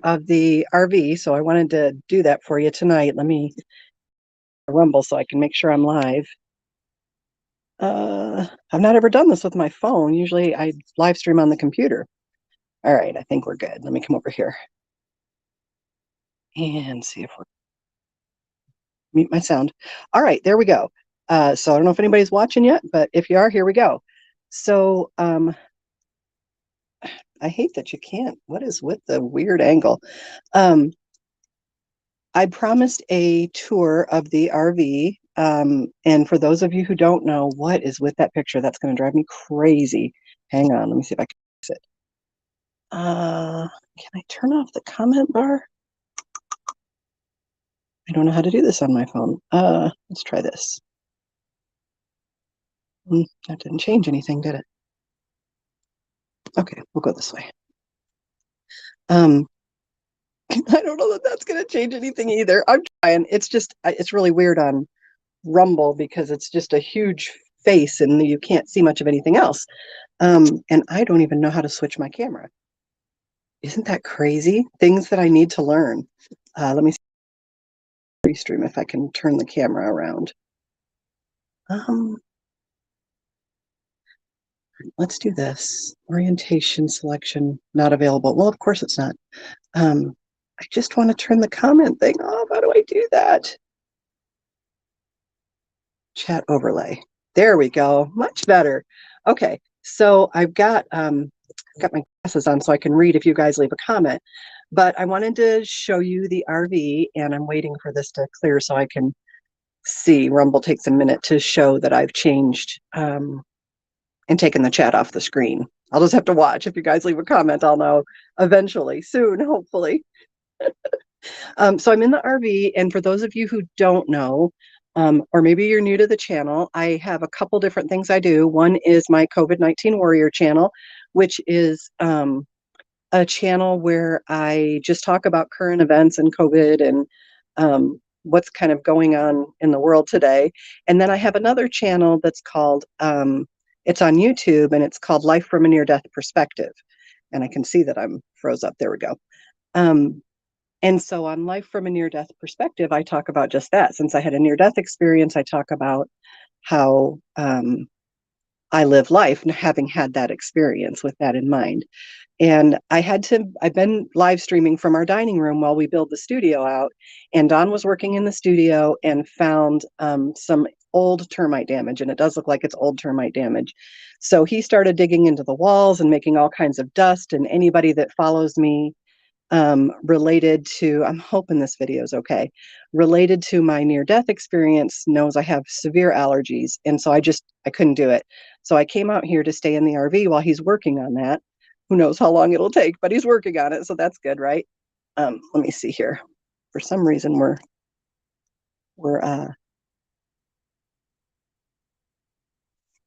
of the RV, so I wanted to do that for you tonight. Let me rumble so I can make sure I'm live. I've not ever done this with my phone. Usually I live stream on the computer. All right, I think we're good. Let me come over here and see if we're mute my sound. All right, there we go. So I don't know if anybody's watching yet, but if you are, here we go. So I hate that you can't. What is with the weird angle? I promised a tour of the RV. And for those of you who don't know, what is with that picture? That's going to drive me crazy. Hang on, let me see if I can fix it. Can I turn off the comment bar? I don't know how to do this on my phone. Let's try this. That didn't change anything, did it? Okay, we'll go this way. I don't know that that's going to change anything either. I'm trying. It's just, it's really weird on Rumble because it's just a huge face and you can't see much of anything else. And I don't even know how to switch my camera. Isn't that crazy? Things that I need to learn. Let me see Restream if I can turn the camera around. Let's do this. Orientation selection not available. Well, of course it's not. I just want to turn the comment thing off. How do I do that? Chat overlay. There we go. Much better. Okay, so I've got my glasses on so I can read if you guys leave a comment. But I wanted to show you the RV, and I'm waiting for this to clear so I can see. Rumble takes a minute to show that I've changed and taken the chat off the screen. I'll just have to watch. If you guys leave a comment, I'll know eventually, soon, hopefully. So I'm in the RV, and for those of you who don't know, or maybe you're new to the channel, I have a couple different things I do. One is my COVID-19 Warrior channel, which is a channel where I just talk about current events and COVID and what's kind of going on in the world today. And then I have another channel that's called, it's on YouTube, and it's called Life from a Near-Death Perspective. And I can see that I'm froze up. There we go. And so on Life from a Near-Death Perspective, I talk about just that. Since I had a near-death experience, I talk about how I live life and having had that experience with that in mind. And I've been live streaming from our dining room while we build the studio out. And Don was working in the studio and found some old termite damage. And it does look like it's old termite damage. So he started digging into the walls and making all kinds of dust. And anybody that follows me related to, I'm hoping this video is okay, related to my near-death experience knows I have severe allergies. And so I couldn't do it. So I came out here to stay in the RV while he's working on that. Who knows how long it'll take, but he's working on it. So that's good, right? Let me see here. For some reason, we're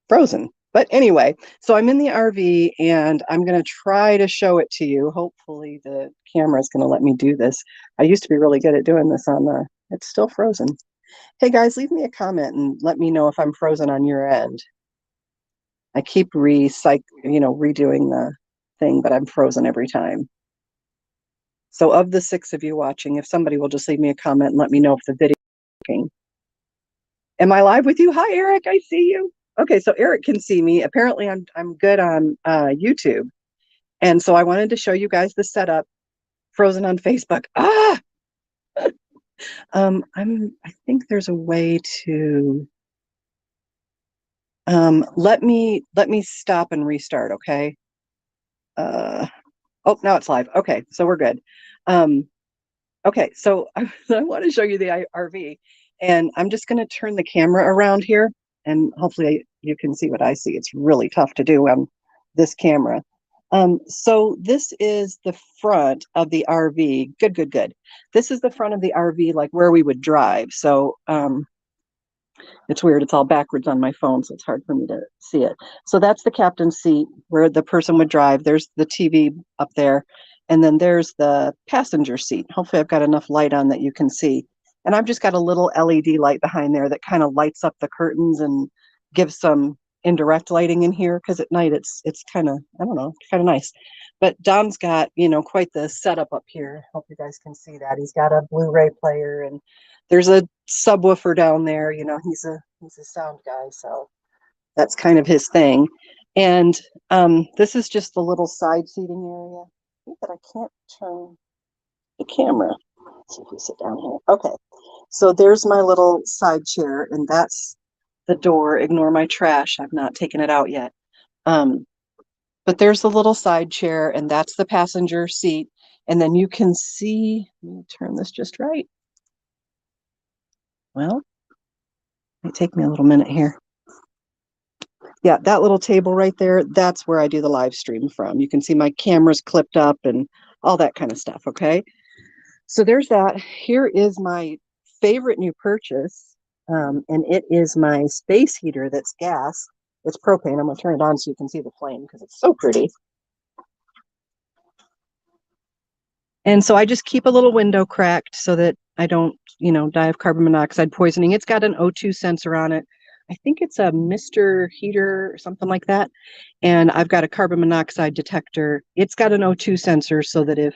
frozen. But anyway, so I'm in the RV and I'm going to try to show it to you. Hopefully the camera is going to let me do this. I used to be really good at doing this it's still frozen. Hey guys, leave me a comment and let me know if I'm frozen on your end. I keep redoing the thing, but I'm frozen every time. So of the 6 of you watching, if somebody will just leave me a comment and let me know if the video is working. Am I live with you? Hi, Eric, I see you. Okay, so Eric can see me. Apparently I'm good on YouTube. And so I wanted to show you guys the setup. Frozen on Facebook. I think there's a way to let me stop and restart, okay? Oh, now it's live. Okay, so we're good. Okay, so I want to show you the RV, and I'm just going to turn the camera around here, and hopefully you can see what I see. It's really tough to do on this camera. So this is the front of the RV. Good. This is the front of the RV, like where we would drive. So it's weird. It's all backwards on my phone, so it's hard for me to see it. So that's the captain's seat where the person would drive. There's the TV up there. And then there's the passenger seat. Hopefully I've got enough light on that you can see. And I've just got a little LED light behind there that kind of lights up the curtains and gives some indirect lighting in here because at night it's kind of, I don't know, kind of nice. But Dom's got, you know, quite the setup up here. Hope you guys can see that. He's got a Blu-ray player and there's a subwoofer down there. You know, he's a sound guy, so that's kind of his thing. And this is just the little side seating area. I think that I can't turn the camera. Let's see if we sit down here. Okay, so there's my little side chair, and that's the door. Ignore my trash. I've not taken it out yet. But there's the little side chair, and that's the passenger seat. And then you can see, let me turn this just right. Well, it might take me a little minute here. Yeah, that little table right there, that's where I do the live stream from. You can see my camera's clipped up and all that kind of stuff, okay? So there's that. Here is my favorite new purchase, and it is my space heater that's gas. It's propane. I'm going to turn it on so you can see the flame because it's so pretty. And so I just keep a little window cracked so that I don't, you know, die of carbon monoxide poisoning. It's got an O2 sensor on it. I think it's a Mr. Heater or something like that. And I've got a carbon monoxide detector. It's got an O2 sensor so that if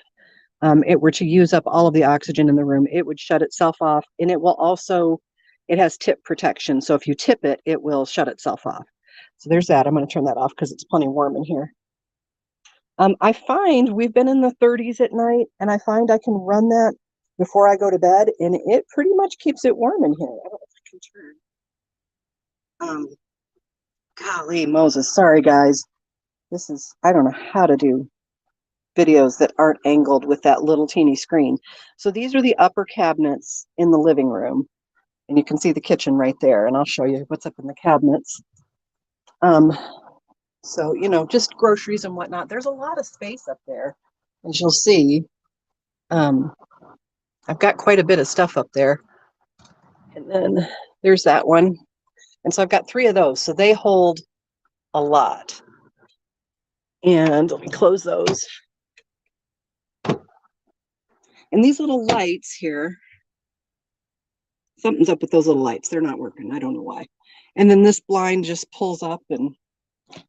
it were to use up all of the oxygen in the room, it would shut itself off. And it will also, it has tip protection. So if you tip it, it will shut itself off. So there's that. I'm going to turn that off because it's plenty warm in here. I find we've been in the 30s at night, and I find I can run that before I go to bed, and it pretty much keeps it warm in here. I don't know if I can turn. Golly Moses, sorry guys. This is, I don't know how to do videos that aren't angled with that little teeny screen. So these are the upper cabinets in the living room, and you can see the kitchen right there, and I'll show you what's up in the cabinets. So, you know, just groceries and whatnot. There's a lot of space up there, as you'll see. I've got quite a bit of stuff up there. And then there's that one. And so I've got 3 of those. So they hold a lot. And let me close those. And these little lights here, something's up with those little lights. They're not working. I don't know why. And then this blind just pulls up, and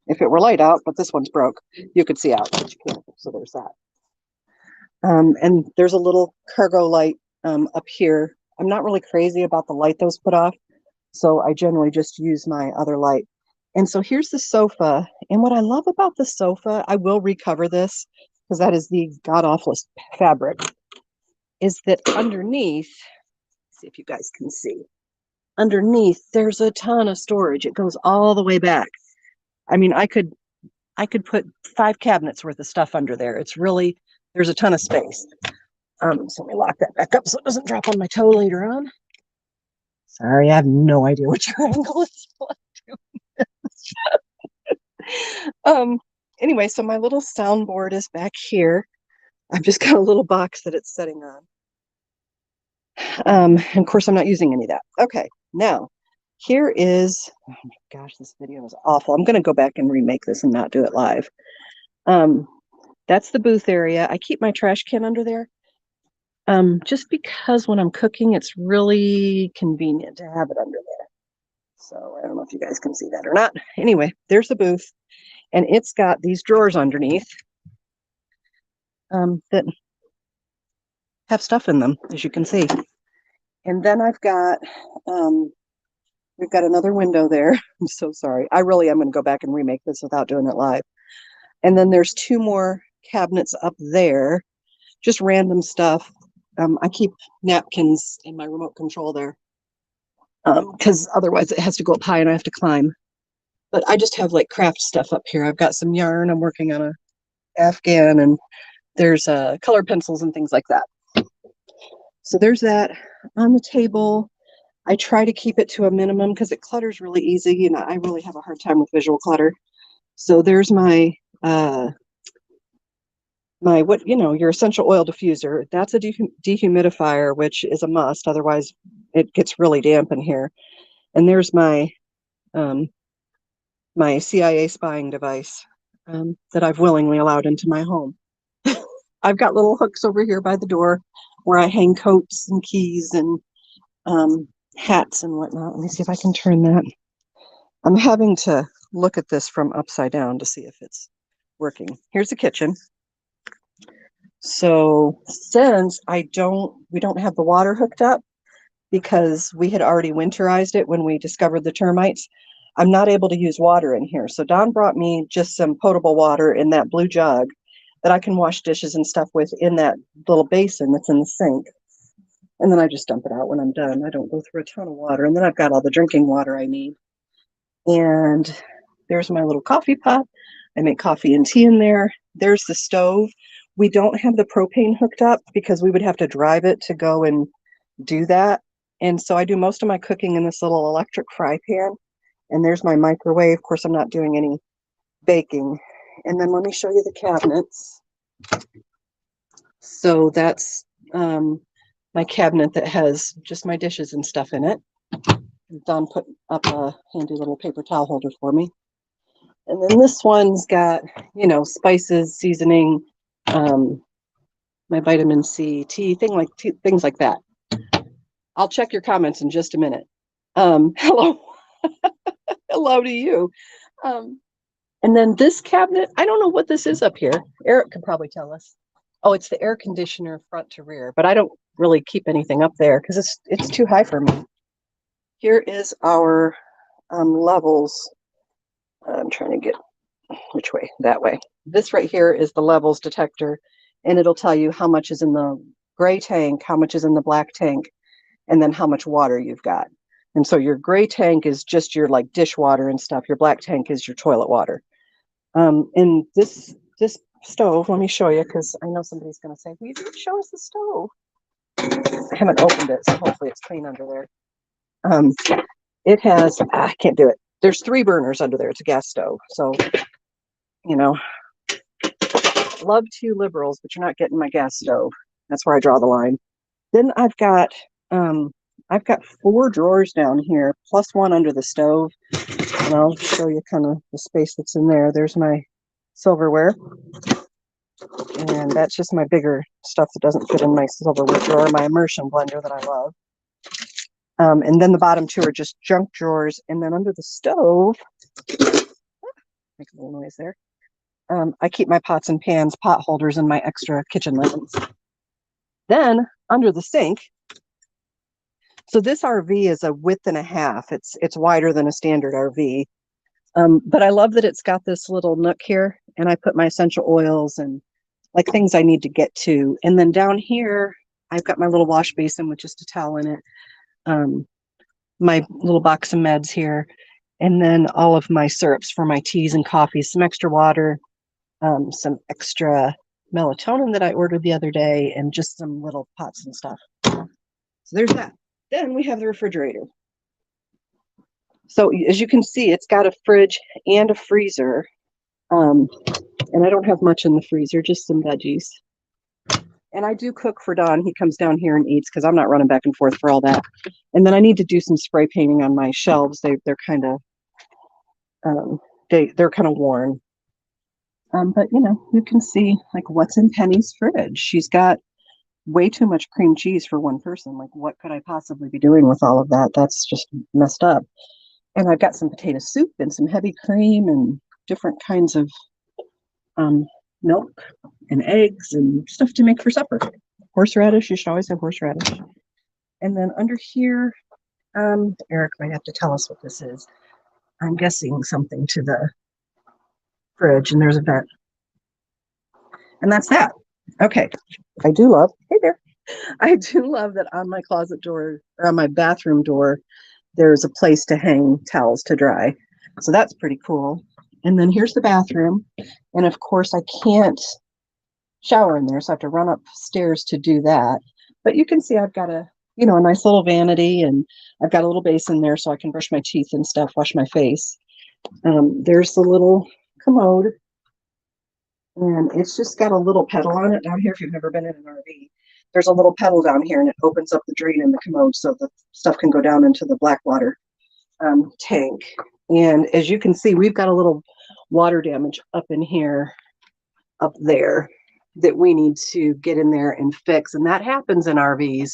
if it were light out, but this one's broke, you could see out, but you can't. So there's that. And there's a little cargo light up here. I'm not really crazy about the light those put off, so I generally just use my other light. And so here's the sofa. And what I love about the sofa, I will recover this because that is the god-awfulest fabric, is that underneath, see if you guys can see, underneath there's a ton of storage. It goes all the way back. I mean, I could put 5 cabinets worth of stuff under there. It's really, there's a ton of space. So let me lock that back up so it doesn't drop on my toe later on. Sorry, I have no idea what your angle is. Anyway, so my little soundboard is back here. I've just got a little box that it's sitting on. And of course, I'm not using any of that. Okay, now here is, oh my gosh, this video is awful. I'm going to go back and remake this and not do it live. That's the booth area. I keep my trash can under there. Just because when I'm cooking, it's really convenient to have it under there. So I don't know if you guys can see that or not. Anyway, there's the booth, and it's got these drawers underneath that have stuff in them, as you can see. And then I've got, we've got another window there. I'm so sorry. I really am going to go back and remake this without doing it live. And then there's 2 more cabinets up there, just random stuff. I keep napkins in my remote control there because otherwise it has to go up high and I have to climb. But I just have like craft stuff up here. I've got some yarn. I'm working on a Afghan, and there's color pencils and things like that. So there's that on the table. I try to keep it to a minimum because it clutters really easy, and I really have a hard time with visual clutter. So there's my your essential oil diffuser. That's a dehumidifier, which is a must. Otherwise, it gets really damp in here. And there's my my CIA spying device that I've willingly allowed into my home. I've got little hooks over here by the door where I hang coats and keys and hats and whatnot. Let me see if I can turn that. I'm having to look at this from upside down to see if it's working. Here's the kitchen. So since we don't have the water hooked up because we had already winterized it when we discovered the termites, I'm not able to use water in here. So Don brought me just some potable water in that blue jug that I can wash dishes and stuff with in that little basin that's in the sink. And then I just dump it out when I'm done. I don't go through a ton of water. And then I've got all the drinking water I need. And there's my little coffee pot. I make coffee and tea in there. There's the stove. We don't have the propane hooked up because we would have to drive it to go and do that. And so I do most of my cooking in this little electric fry pan. And there's my microwave. Of course, I'm not doing any baking. And then let me show you the cabinets. So that's my cabinet that has just my dishes and stuff in it. Don put up a handy little paper towel holder for me. And then this one's got, you know, spices, seasoning, my vitamin C tea, things like that. I'll check your comments in just a minute. Hello. Hello to you. And then this cabinet, I don't know what this is up here. Eric could probably tell us. Oh, it's the air conditioner front to rear, but I don't really keep anything up there because it's too high for me. Here is our levels. I'm trying to get which way, that way. This right here is the levels detector, and it'll tell you how much is in the gray tank, how much is in the black tank, and then how much water you've got. And so your gray tank is just your like dishwater and stuff. Your black tank is your toilet water. And this stove, let me show you because I know somebody's going to say, well, you didn't show us the stove. I haven't opened it, so hopefully it's clean under there. It has, I can't do it. There's 3 burners under there. It's a gas stove. So, you know, love to liberals, but you're not getting my gas stove. That's where I draw the line. Then I've got 4 drawers down here, plus one under the stove. And I'll show you kind of the space that's in there. There's my silverware. And that's just my bigger stuff that doesn't fit in my silverware drawer, my immersion blender that I love. And then the bottom 2 are just junk drawers. And then under the stove, make a little noise there. I keep my pots and pans, pot holders, and my extra kitchen linens. Then under the sink, so this RV is a width and a half. It's wider than a standard RV. But I love that it's got this little nook here, and I put my essential oils and like things I need to get to. And then down here, I've got my little wash basin with just a towel in it. My little box of meds here, and then all of my syrups for my teas and coffees, some extra water, some extra melatonin that I ordered the other day, and just some little pots and stuff. So there's that. Then we have the refrigerator. So as you can see, it's got a fridge and a freezer. And I don't have much in the freezer, just some veggies. And I do cook for Don. He comes down here and eats because I'm not running back and forth for all that. And then I need to do some spray painting on my shelves. They're kind of they're kind of worn. But you know, you can see like what's in Penny's fridge. She's got way too much cream cheese for one person. Like, what could I possibly be doing with all of that? That's just messed up. And I've got some potato soup and some heavy cream and different kinds of milk and eggs and stuff to make for supper. Horseradish, you should always have horseradish. And then under here, Eric might have to tell us what this is. I'm guessing something to the fridge, and there's a vent. And that's that. Okay. I do love that on my closet door, or on my bathroom door, there's a place to hang towels to dry. So that's pretty cool. And then here's the bathroom. And of course, I can't shower in there, so I have to run upstairs to do that. But you can see I've got a nice little vanity, and I've got a little basin there so I can brush my teeth and stuff, wash my face. There's the little commode, and it's just got a little pedal on it down here. If you've never been in an RV, there's a little pedal down here, and it opens up the drain in the commode so the stuff can go down into the black water tank. And as you can see, we've got a little water damage up in here, up there, that we need to get in there and fix. And that happens in RVs.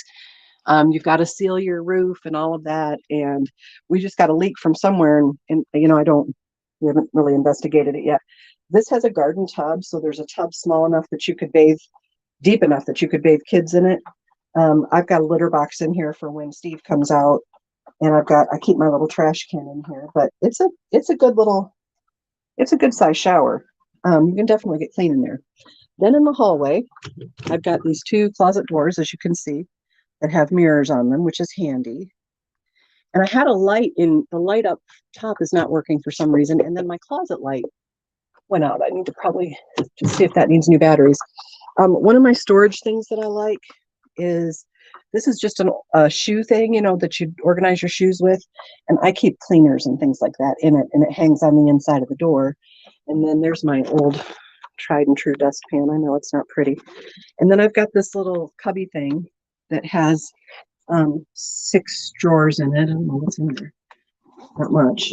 You've got to seal your roof and all of that. And we just got a leak from somewhere. And I don't We haven't really investigated it yet. This has a garden tub, so there's a tub small enough that you could bathe, deep enough that you could bathe kids in it. I've got a litter box in here for when Steve comes out, and I keep my little trash can in here. But it's a good size shower. You can definitely get clean in there. Then in the hallway, I've got these two closet doors, as you can see, that have mirrors on them, which is handy. And I had a light in the light up top is not working for some reason, and then my closet light went out. I need to probably just see if that needs new batteries. One of my storage things that I like is this is just a shoe thing, that you organize your shoes with. And I keep cleaners and things like that in it, and it hangs on the inside of the door. And then there's my old tried and true dustpan. I know it's not pretty. And then I've got this little cubby thing that has 6 drawers in it. I don't know what's in there. Not much.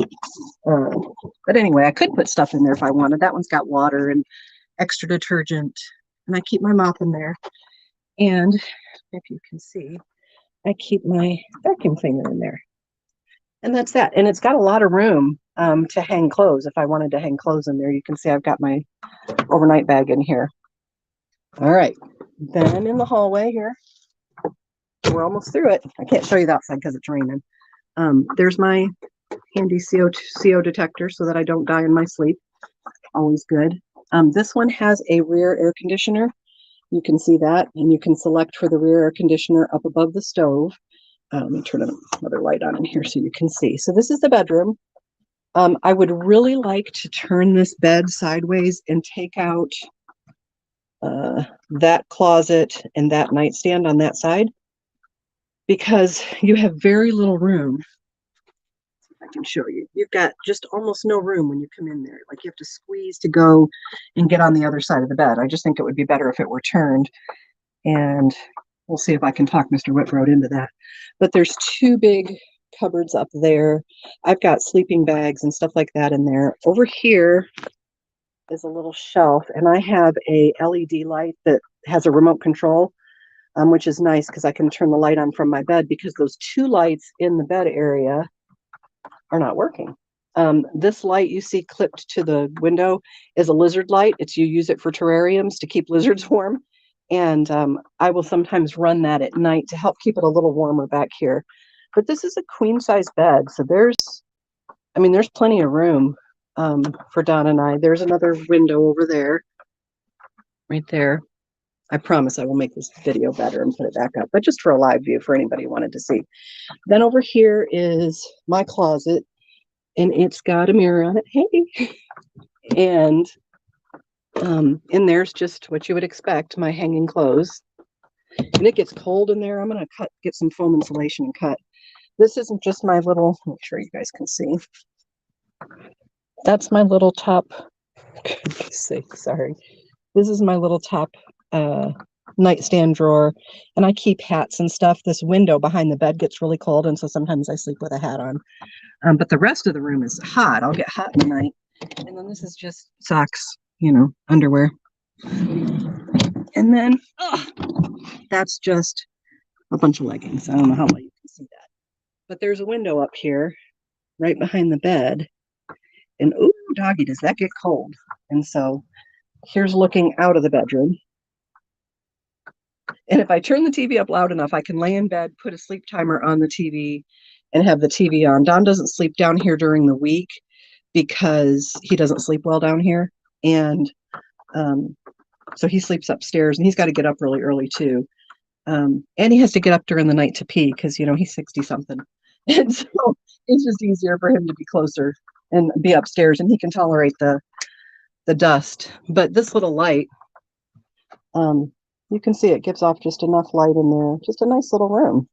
But anyway, I could put stuff in there if I wanted. That one's got water and extra detergent. And I keep my mop in there. And if you can see, I keep my vacuum cleaner in there. And that's that. And it's got a lot of room to hang clothes. If I wanted to hang clothes in there, you can see I've got my overnight bag in here. All right. Then in the hallway here, we're almost through it. I can't show you the outside because it's raining. There's my handy CO detector so that I don't die in my sleep. Always good. This one has a rear air conditioner. You can see that, and you can select for the rear air conditioner up above the stove. Let me turn another light on in here so you can see. So this is the bedroom. I would really like to turn this bed sideways and take out that closet and that nightstand on that side, because you have very little room. I can show you. You've got just almost no room when you come in there. Like, you have to squeeze to go and get on the other side of the bed. I just think it would be better if it were turned. And we'll see if I can talk Mr. Whitroad into that. But there's 2 big cupboards up there. I've got sleeping bags and stuff like that in there. Over here is a little shelf, and I have a LED light that has a remote control, which is nice because I can turn the light on from my bed, because those 2 lights in the bed area are not working. This light you see clipped to the window is a lizard light. You use it for terrariums to keep lizards warm. And I will sometimes run that at night to help keep it a little warmer back here. But this is a queen size bed. So there's plenty of room for Don and I. There's another window over there, right there. I promise I will make this video better and put it back up, but just for a live view for anybody who wanted to see. Then over here is my closet, and it's got a mirror on it. Hey. And there's just what you would expect, my hanging clothes. And it gets cold in there. I'm going to get some foam insulation and cut. This isn't just my little, I'm sure you guys can see. That's my little top. Sorry. This is my little top nightstand drawer, and I keep hats and stuff. This window behind the bed gets really cold, and so sometimes I sleep with a hat on. But the rest of the room is hot. I'll get hot in the night. And then this is just socks, underwear. And then that's just a bunch of leggings. I don't know how well you can see that. But there's a window up here right behind the bed. And ooh, doggy, does that get cold. And so here's looking out of the bedroom. And if I turn the TV up loud enough, I can lay in bed, put a sleep timer on the TV, and have the TV on. Don doesn't sleep down here during the week because he doesn't sleep well down here. And so he sleeps upstairs, and he's got to get up really early too. And he has to get up during the night to pee because, he's 60 something. And so it's just easier for him to be closer and be upstairs, and he can tolerate the dust. But this little light, you can see it gives off just enough light in there. Just a nice little room.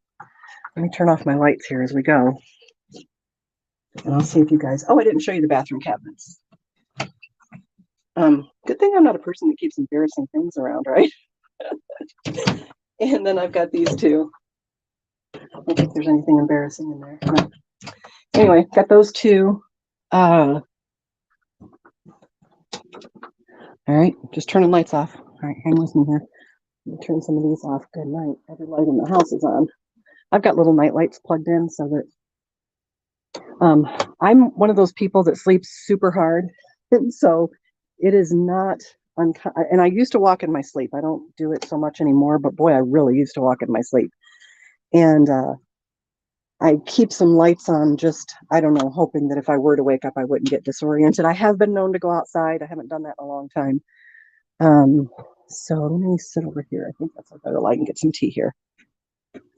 Let me turn off my lights here as we go. And I'll see if you guys, I didn't show you the bathroom cabinets. Good thing I'm not a person that keeps embarrassing things around, right? And then I've got these 2. I don't think there's anything embarrassing in there. No. Anyway, got those 2. All right, just turning lights off. All right, hang with me here. Let me turn some of these off. Good night. Every light in the house is on. I've got little night lights plugged in so that I'm one of those people that sleeps super hard. And so it is not and I used to walk in my sleep. I don't do it so much anymore, but boy, I really used to walk in my sleep. And I keep some lights on, just, I don't know, hoping that if I were to wake up, I wouldn't get disoriented. I have been known to go outside. I haven't done that in a long time. Um, so let me sit over here. I think that's a better light and get some tea here.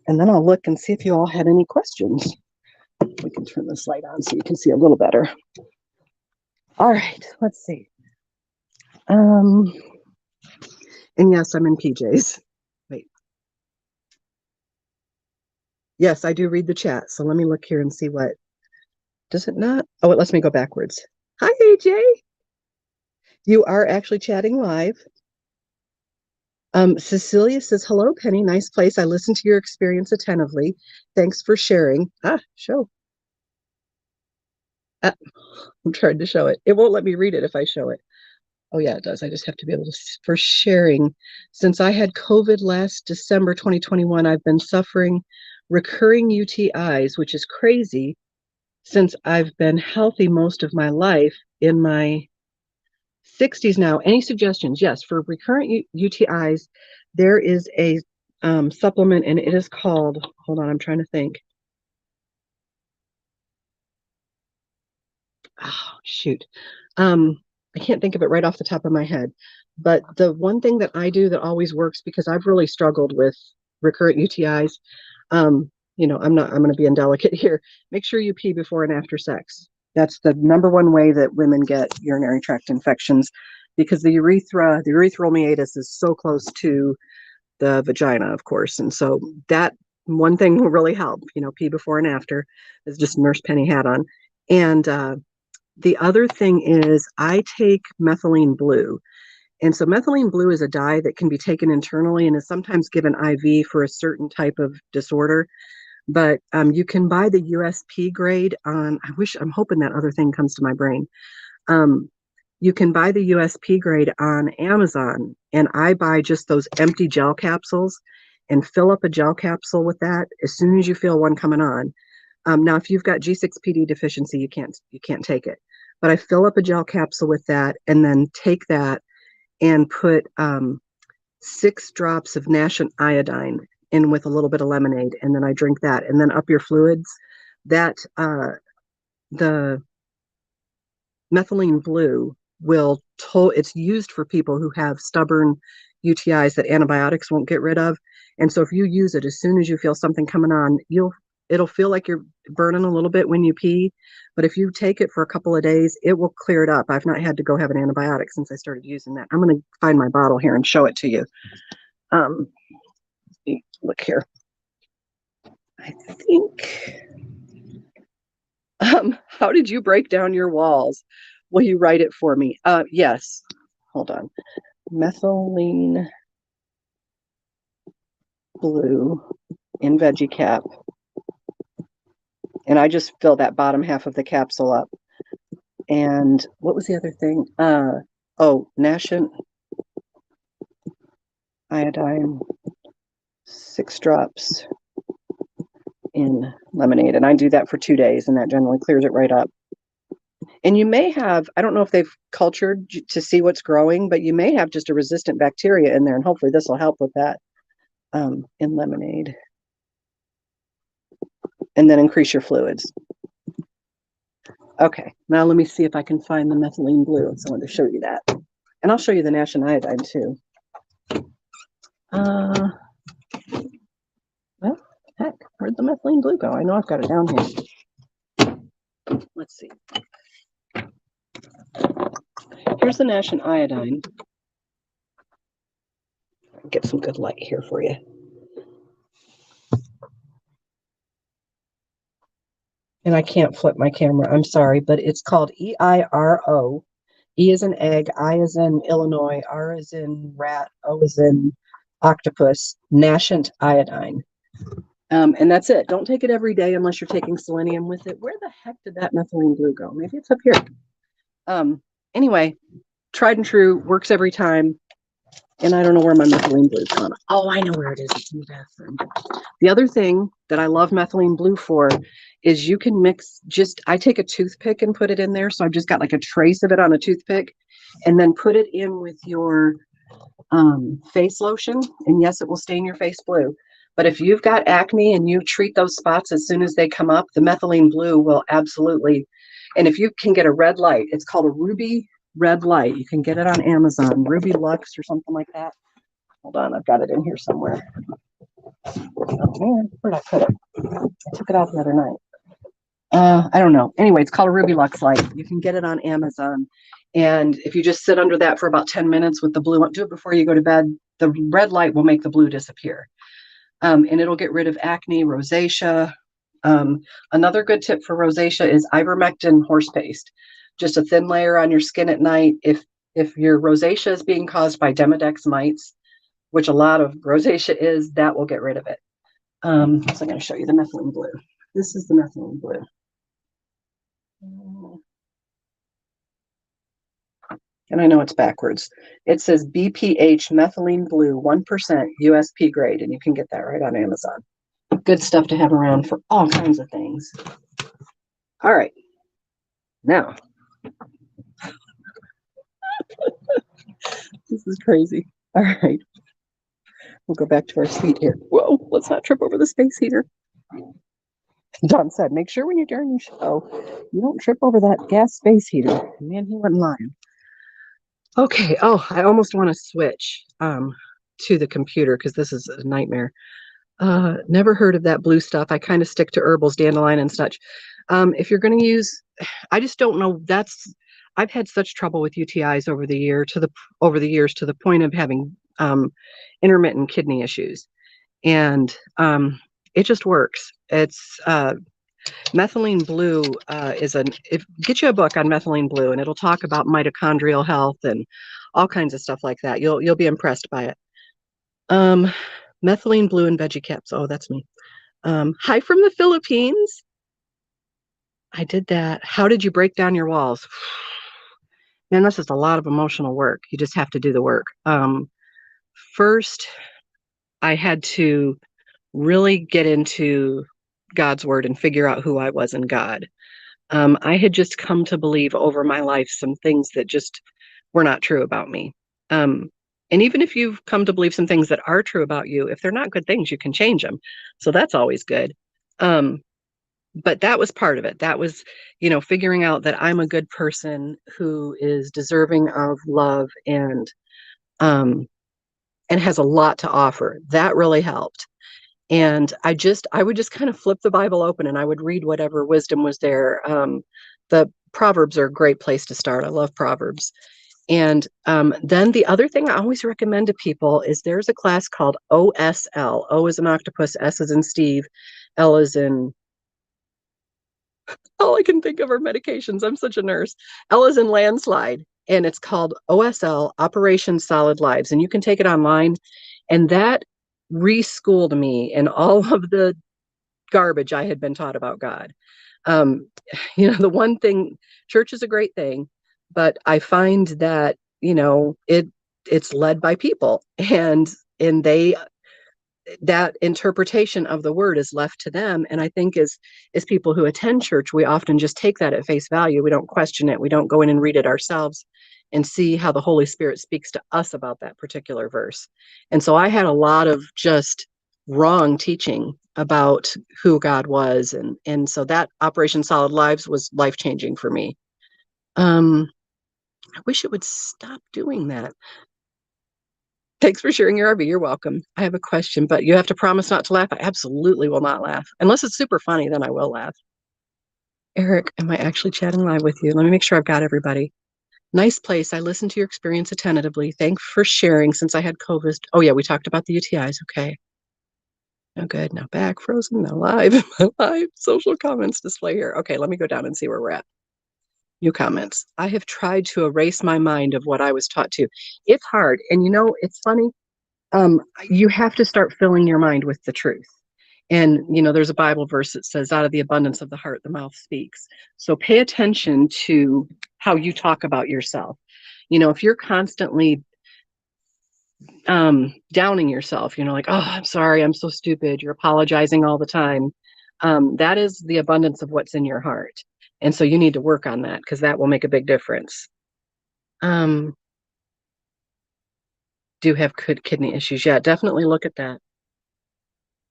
And then I'll look and see if you all had any questions. We can turn this light on so you can see a little better. All right, let's see. And yes, I'm in PJs. Wait. Yes, I do read the chat. So let me look here and see what. Does it not? Oh, it lets me go backwards. Hi, AJ. You are actually chatting live. Cecilia says, hello, Penny. Nice place. I listened to your experience attentively. Thanks for sharing. Show. I'm trying to show it. It won't let me read it if I show it. Oh, yeah, it does. I just have to be able to, for sharing. Since I had COVID last December 2021, I've been suffering recurring UTIs, which is crazy since I've been healthy most of my life, in my 60s now. Any suggestions? Yes, for recurrent UTIs, there is a supplement, and it is called, hold on, I'm trying to think. Oh, shoot. I can't think of it right off the top of my head. But the one thing that I do that always works, because I've really struggled with recurrent UTIs, I'm going to be indelicate here. Make sure you pee before and after sex. That's the number one way that women get urinary tract infections, because the urethral meatus is so close to the vagina, of course. And so that one thing will really help, pee before and after, is just Nurse Penny hat on. And the other thing is I take methylene blue. And so methylene blue is a dye that can be taken internally and is sometimes given IV for a certain type of disorder. But you can buy the USP grade on, I'm hoping that other thing comes to my brain. You can buy the USP grade on Amazon, and I buy just those empty gel capsules and fill up a gel capsule with that as soon as you feel one coming on. Now, if you've got G6PD deficiency, you can't take it. But I fill up a gel capsule with that, and then take that and put 6 drops of Nash iodine in with a little bit of lemonade, and then I drink that, and then up your fluids. That the methylene blue it's used for people who have stubborn UTIs that antibiotics won't get rid of. And so if you use it as soon as you feel something coming on, it'll feel like you're burning a little bit when you pee. But if you take it for a couple of days, it will clear it up. I've not had to go have an antibiotic since I started using that. I'm going to find my bottle here and show it to you. Look here. I think, how did you break down your walls? Will you write it for me? Yes. Hold on. Methylene blue in veggie cap. And I just fill that bottom half of the capsule up. And what was the other thing? Nash iodine, 6 drops in lemonade. And I do that for 2 days, and that generally clears it right up. And you may have, I don't know if they've cultured to see what's growing, but you may have just a resistant bacteria in there, and hopefully this will help with that in lemonade. And then increase your fluids. Okay, now let me see if I can find the methylene blue. So I wanted to show you that. And I'll show you the Nash iodine too. Well, heck, where'd the methylene blue go? I know I've got it down here. Let's see. Here's the Nash iodine. I'll get some good light here for you. And I can't flip my camera, I'm sorry, but it's called EIRO. E is in egg, I is in Illinois, R is in rat, O is in octopus, Nashant iodine. And that's it. Don't take it every day unless you're taking selenium with it. Where the heck did that methylene blue go? Maybe it's up here. Anyway, tried and true, works every time. And I don't know where my methylene blue's gone. Oh, I know where it is. It's in the bathroom. The other thing that I love methylene blue for is you can mix I take a toothpick and put it in there. So I've just got like a trace of it on a toothpick and then put it in with your face lotion. And yes, it will stain your face blue. But if you've got acne and you treat those spots as soon as they come up, the methylene blue will absolutely. And if you can get a red light, it's called a ruby red light. You can get it on Amazon, Ruby Lux or something like that. Hold on, I've got it in here somewhere. Oh man, where'd I put it? I took it out the other night. I don't know. Anyway, it's called a Ruby Lux light. You can get it on Amazon. And if you just sit under that for about 10 minutes with the blue, do it before you go to bed, the red light will make the blue disappear. And it'll get rid of acne, rosacea. Another good tip for rosacea is ivermectin horse paste. Just a thin layer on your skin at night. If your rosacea is being caused by Demodex mites, which a lot of rosacea is, that will get rid of it. So I'm going to show you the methylene blue. This is the methylene blue. And I know it's backwards. It says BPH methylene blue, 1% USP grade, and you can get that right on Amazon. Good stuff to have around for all kinds of things. All right. Now, this is crazy. All right. We'll go back to our seat here. Whoa, let's not trip over the space heater. Don said, make sure when you're during your show, you don't trip over that gas space heater. Man, he wasn't lying. Okay. Oh, I almost want to switch to the computer because this is a nightmare. Never heard of that blue stuff. I kind of stick to herbals, dandelion and such. If you're going to use, I just don't know. I've had such trouble with UTIs over the years to the point of having intermittent kidney issues, and it just works. It's methylene blue get you a book on methylene blue, and it'll talk about mitochondrial health and all kinds of stuff like that. You'll be impressed by it. Methylene blue and veggie caps. Oh, that's me. Hi from the Philippines. I did that. How did you break down your walls? Man, this is a lot of emotional work. You just have to do the work. First, I had to really get into God's word and figure out who I was in God. I had just come to believe over my life some things that just were not true about me. And even if you've come to believe some things that are true about you, if they're not good things, you can change them. So that's always good. But that was part of it. That was, figuring out that I'm a good person who is deserving of love and has a lot to offer. That really helped. And I would just kind of flip the Bible open and I would read whatever wisdom was there. The Proverbs are a great place to start. I love Proverbs. And then the other thing I always recommend to people is there's a class called OSL. O is an octopus, S is in Steve, L is in, all I can think of are medications. I'm such a nurse. L is in landslide. And it's called OSL, Operation Solid Lives. And you can take it online. And that reschooled me in all of the garbage I had been taught about God. The one thing, church is a great thing, but I find that, it's led by people and that interpretation of the word is left to them. And I think as people who attend church, we often just take that at face value. We don't question it. We don't go in and read it ourselves and see how the Holy Spirit speaks to us about that particular verse. And so I had a lot of just wrong teaching about who God was. And so that Operation Solid Lives was life-changing for me. I wish it would stop doing that. Thanks for sharing your RV. You're welcome. I have a question, but you have to promise not to laugh. I absolutely will not laugh. Unless it's super funny, then I will laugh. Eric, am I actually chatting live with you? Let me make sure I've got everybody. Nice place. I listened to your experience attentively. Thanks for sharing since I had COVID. Oh, yeah, we talked about the UTIs. Okay. No good. Now back, frozen, now live. Live social comments display here. Okay, let me go down and see where we're at. New comments. I have tried to erase my mind of what I was taught to. It's hard. And it's funny. You have to start filling your mind with the truth. And, there's a Bible verse that says, out of the abundance of the heart, the mouth speaks. So pay attention to how you talk about yourself. If you're constantly downing yourself, like, oh, I'm sorry, I'm so stupid, you're apologizing all the time. That is the abundance of what's in your heart. And so you need to work on that, because that will make a big difference. Do have kidney issues. Yeah, definitely look at that.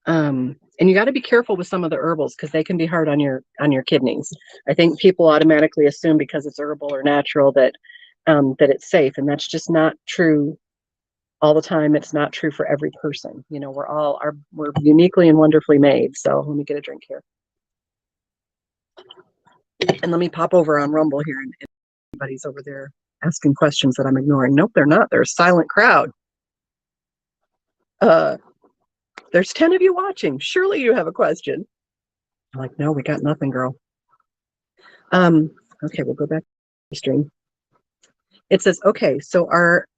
And you got to be careful with some of the herbals, because they can be hard on your kidneys. I think people automatically assume because it's herbal or natural that it's safe, and that's just not true all the time. It's not true for every person. We're uniquely and wonderfully made. So let me get a drink here, and let me pop over on Rumble here, and everybody's over there asking questions that I'm ignoring. Nope, they're not. They're a silent crowd. There's 10 of you watching. Surely you have a question. I'm like, no, we got nothing, girl. Okay, we'll go back to the stream. It says, okay, so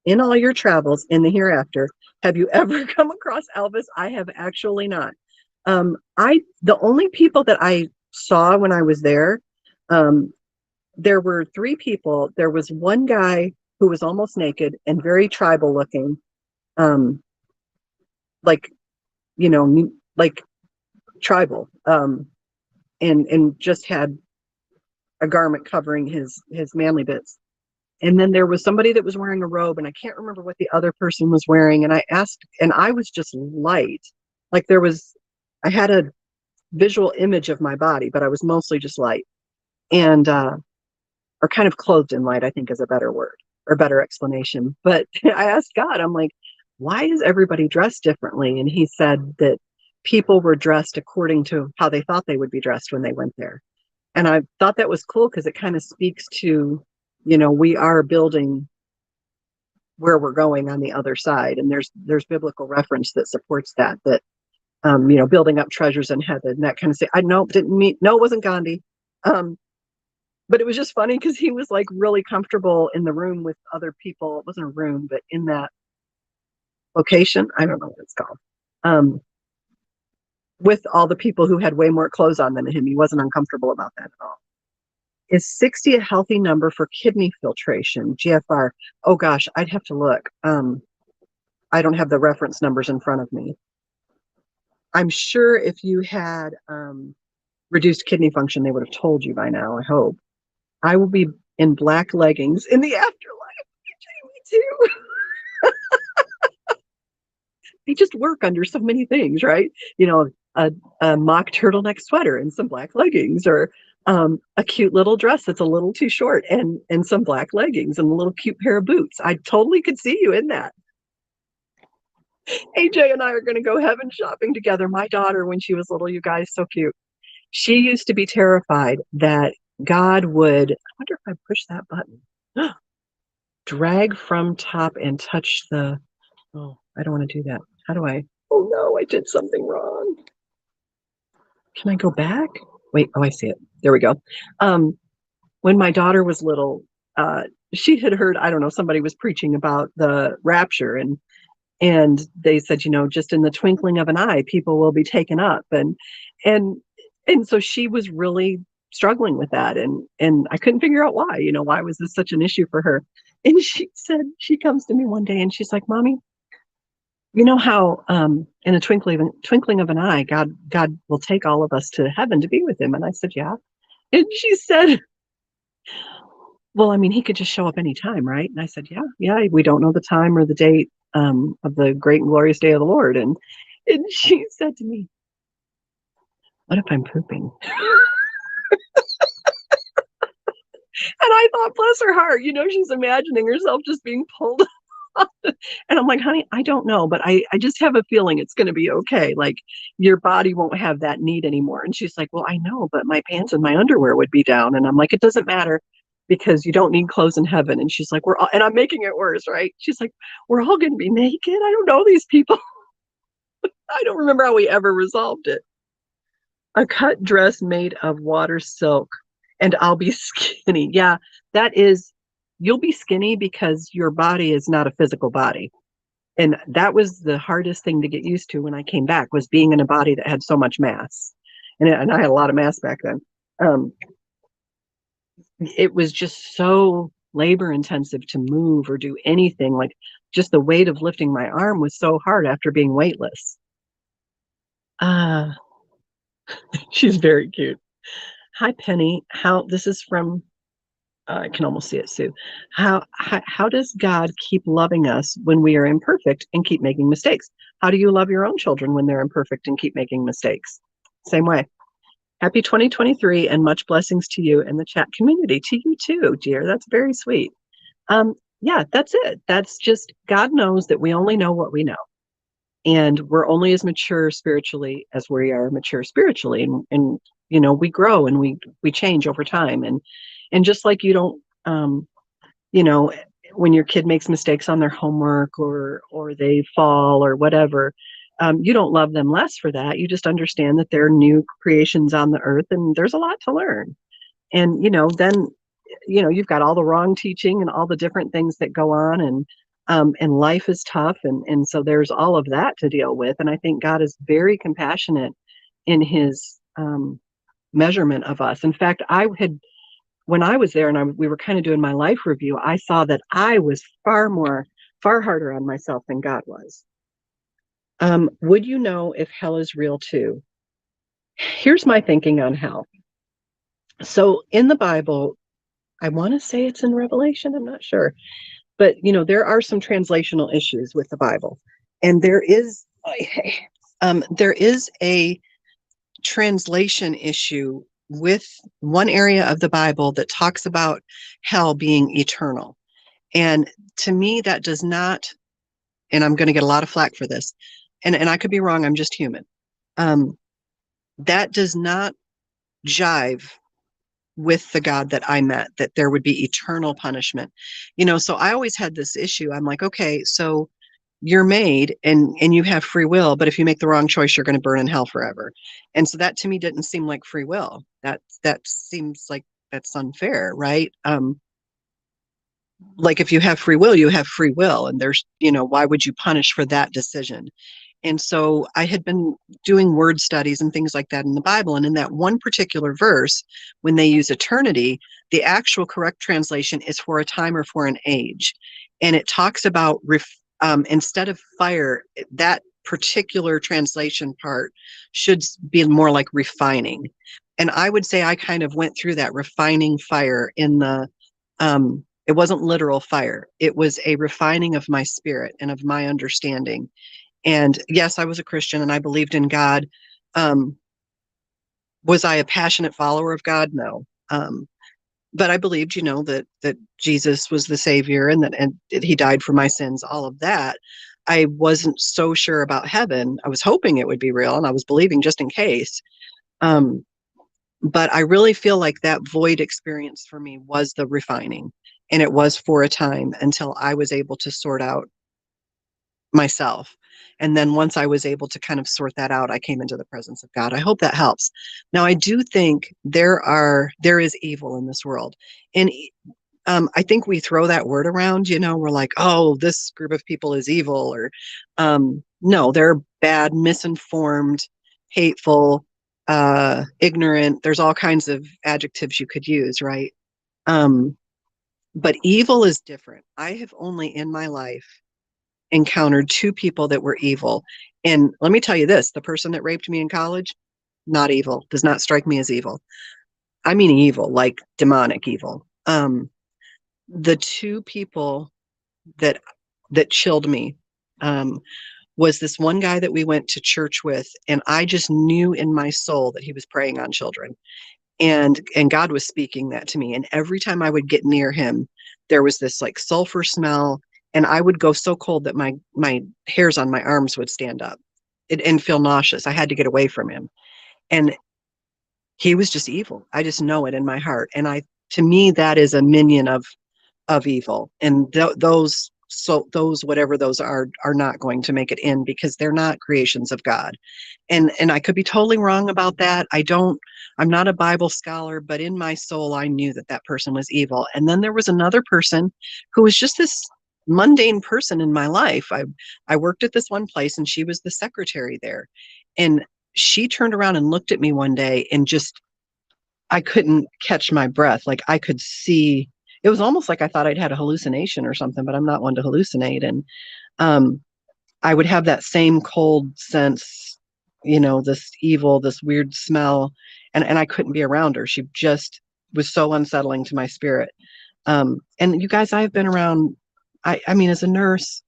in all your travels in the hereafter, have you ever come across Elvis? I have actually not. The only people that I saw when I was there, there were 3 people. There was one guy who was almost naked and very tribal looking, like tribal, and just had a garment covering his manly bits. And then there was somebody that was wearing a robe, and I can't remember what the other person was wearing. And I asked, and I was just light. Like I had a visual image of my body, but I was mostly just light, and or kind of clothed in light, I think is a better word or better explanation. But I asked God, I'm like, why is everybody dressed differently? And he said that people were dressed according to how they thought they would be dressed when they went there. And I thought that was cool, because it kind of speaks to, we are building where we're going on the other side. And there's biblical reference that supports that, building up treasures in heaven, that kind of thing. No, it wasn't Gandhi. But it was just funny, because he was like really comfortable in the room with other people. It wasn't a room, but in that location, I don't know what it's called, with all the people who had way more clothes on than him. He wasn't uncomfortable about that at all. Is 60 a healthy number for kidney filtration? GFR. Oh gosh, I'd have to look. I don't have the reference numbers in front of me. I'm sure if you had reduced kidney function, they would have told you by now, I hope. I will be in black leggings in the afterlife. Me too. They just work under so many things, right? A mock turtleneck sweater and some black leggings, or a cute little dress that's a little too short and some black leggings and a little cute pair of boots. I totally could see you in that. AJ and I are going to go heaven shopping together. My daughter, when she was little, you guys, so cute. She used to be terrified that God would, I wonder if I push that button, drag from top and touch the, oh, I don't want to do that. How do I, oh no, I did something wrong. Can I go back? Wait, oh, I see it. There we go. When my daughter was little, she had heard, I don't know, somebody was preaching about the rapture, and they said, just in the twinkling of an eye, people will be taken up. And so she was really struggling with that. And I couldn't figure out why, why was this such an issue for her? And she said, she comes to me one day and she's like, Mommy, you know how in a twinkling of an eye, God will take all of us to heaven to be with him. And I said, yeah. And she said, well, I mean, he could just show up anytime, right? And I said, yeah, we don't know the time or the date of the great and glorious day of the Lord. And she said to me, what if I'm pooping? And I thought, bless her heart, she's imagining herself just being pulled. And I'm like, honey, I don't know, but I just have a feeling it's going to be okay. Like, your body won't have that need anymore. And she's like, well, I know, but my pants and my underwear would be down. And I'm like, it doesn't matter, because you don't need clothes in heaven. And she's like, and I'm making it worse, right? She's like, we're all going to be naked. I don't know these people. I don't remember how we ever resolved it. A cut dress made of water silk, and I'll be skinny. Yeah, you'll be skinny because your body is not a physical body. And that was the hardest thing to get used to when I came back, was being in a body that had so much mass. And I had a lot of mass back then. It was just so labor intensive to move or do anything. Like just the weight of lifting my arm was so hard after being weightless. She's very cute. Hi, Penny. This is from, I can almost see it, Sue. How does God keep loving us when we are imperfect and keep making mistakes? How do you love your own children when they're imperfect and keep making mistakes? Same way. Happy 2023 and much blessings to you and the chat community. To you too, dear. That's very sweet. Yeah, that's it. That's just, God knows that we only know what we know. And we're only as mature spiritually as we are mature spiritually. And you know, we grow and we change over time. And just like you don't, you know, when your kid makes mistakes on their homework or they fall or whatever, you don't love them less for that. You just understand that they're new creations on the earth and there's a lot to learn. And, you know, then, you know, you've got all the wrong teaching and all the different things that go on, and life is tough. And so there's all of that to deal with. And I think God is very compassionate in his measurement of us. In fact, when I was there and we were kind of doing my life review, I saw that I was far harder on myself than God was. Would you know if hell is real too? Here's my thinking on hell. So in the Bible, I want to say it's in Revelation, I'm not sure. But, you know, there are some translational issues with the Bible. And there is a translation issue with one area of the Bible that talks about hell being eternal. And to me, that does not, and I'm going to get a lot of flack for this, and I could be wrong, I'm just human. That does not jive with the God that I met, that there would be eternal punishment. You know, so I always had this issue. I'm like, okay, so you're made and you have free will, but if you make the wrong choice, you're going to burn in hell forever. And so that to me didn't seem like free will. That seems like that's unfair, right? Like if you have free will, you have free will, and there's, you know, why would you punish for that decision? And so I had been doing word studies and things like that in the Bible. And in that one particular verse, when they use eternity, the actual correct translation is for a time or for an age. And it talks about, instead of fire, that particular translation part should be more like refining. And I would say I kind of went through that refining fire in the, it wasn't literal fire. It was a refining of my spirit and of my understanding. And yes, I was a Christian and I believed in God. Was I a passionate follower of God? No. But I believed, you know, that Jesus was the Savior and that he died for my sins, all of that. I wasn't so sure about heaven. I was hoping it would be real and I was believing just in case. But I really feel like that void experience for me was the refining. And it was for a time until I was able to sort out myself. And then once I was able to kind of sort that out, I came into the presence of God. I hope that helps. Now, I do think there is evil in this world. And I think we throw that word around, you know, we're like, oh, this group of people is evil, or no, they're bad, misinformed, hateful, ignorant. There's all kinds of adjectives you could use, right? But evil is different. I have only in my life encountered two people that were evil. And let me tell you this, the person that raped me in college, not evil, does not strike me as evil. I mean evil, like demonic evil. The two people that chilled me was this one guy that we went to church with, and I just knew in my soul that he was preying on children. And God was speaking that to me. And every time I would get near him, there was this like sulfur smell, and I would go so cold that my hairs on my arms would stand up and feel nauseous. I had to get away from him. And he was just evil. I just know it in my heart. And to me, that is a minion of evil. And those whatever those are not going to make it in, because they're not creations of God. And I could be totally wrong about that. I'm not a Bible scholar, but in my soul, I knew that person was evil. And then there was another person who was just this mundane person in my life. I worked at this one place and she was the secretary there. And she turned around and looked at me one day and just, I couldn't catch my breath. Like I could see it was almost like I thought I'd had a hallucination or something, but I'm not one to hallucinate. And um, I would have that same cold sense, this evil, this weird smell, and I couldn't be around her. She just was so unsettling to my spirit. And you guys, I've been around, I mean, as a nurse,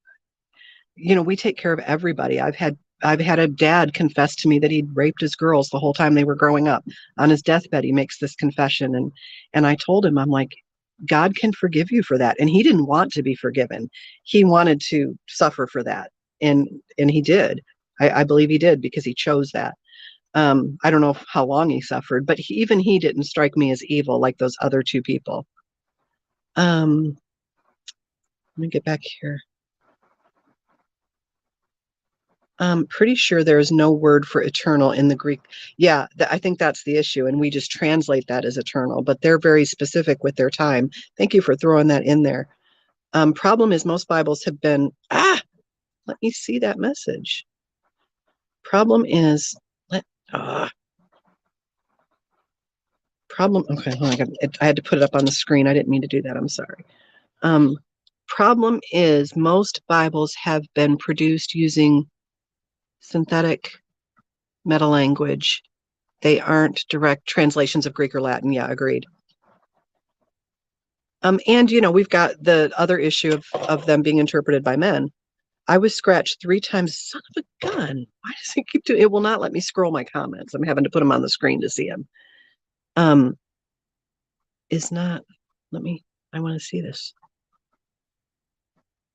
we take care of everybody. I've had a dad confess to me that he'd raped his girls the whole time they were growing up. On his deathbed, he makes this confession, and I told him, I'm like, God can forgive you for that. And he didn't want to be forgiven. He wanted to suffer for that. And he did. I believe he did, because he chose that. I don't know how long he suffered, but even he didn't strike me as evil like those other two people. Let me get back here. I'm pretty sure there is no word for eternal in the Greek. Yeah, I think that's the issue, and we just translate that as eternal, but they're very specific with their time. Thank you for throwing that in there. Problem is, most Bibles have been, let me see that message. Problem is, okay, hold on, I had to put it up on the screen. I didn't mean to do that. I'm sorry. Problem is, most Bibles have been produced using synthetic meta language. They aren't direct translations of Greek or Latin. Yeah, agreed. And we've got the other issue of them being interpreted by men. I was scratched 3 times. Son of a gun! Why does it keep doing? It will not let me scroll my comments. I'm having to put them on the screen to see them. Is not. Let me. I want to see this.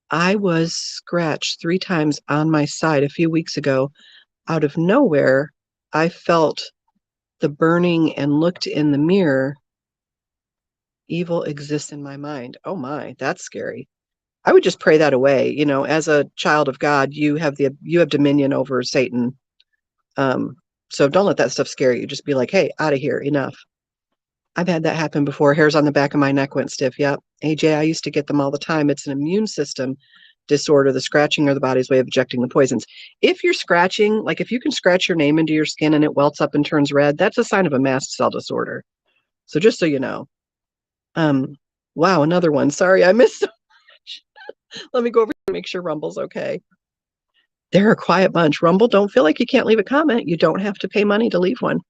I was scratched 3 times on my side a few weeks ago. Out of nowhere, I felt the burning and looked in the mirror. Evil exists in my mind. Oh my, that's scary. I would just pray that away. As a child of God, you have dominion over Satan. So don't let that stuff scare you. Just be like, hey, out of here, enough. I've had that happen before. Hairs on the back of my neck went stiff. Yep. AJ, I used to get them all the time. It's an immune system disorder. The scratching or the body's way of ejecting the poisons. If you're scratching, like if you can scratch your name into your skin and it welts up and turns red, that's a sign of a mast cell disorder. So just so you know. Wow, another one. Sorry, I missed so much. Let me go over and make sure Rumble's okay. They're a quiet bunch. Rumble, don't feel like you can't leave a comment. You don't have to pay money to leave one.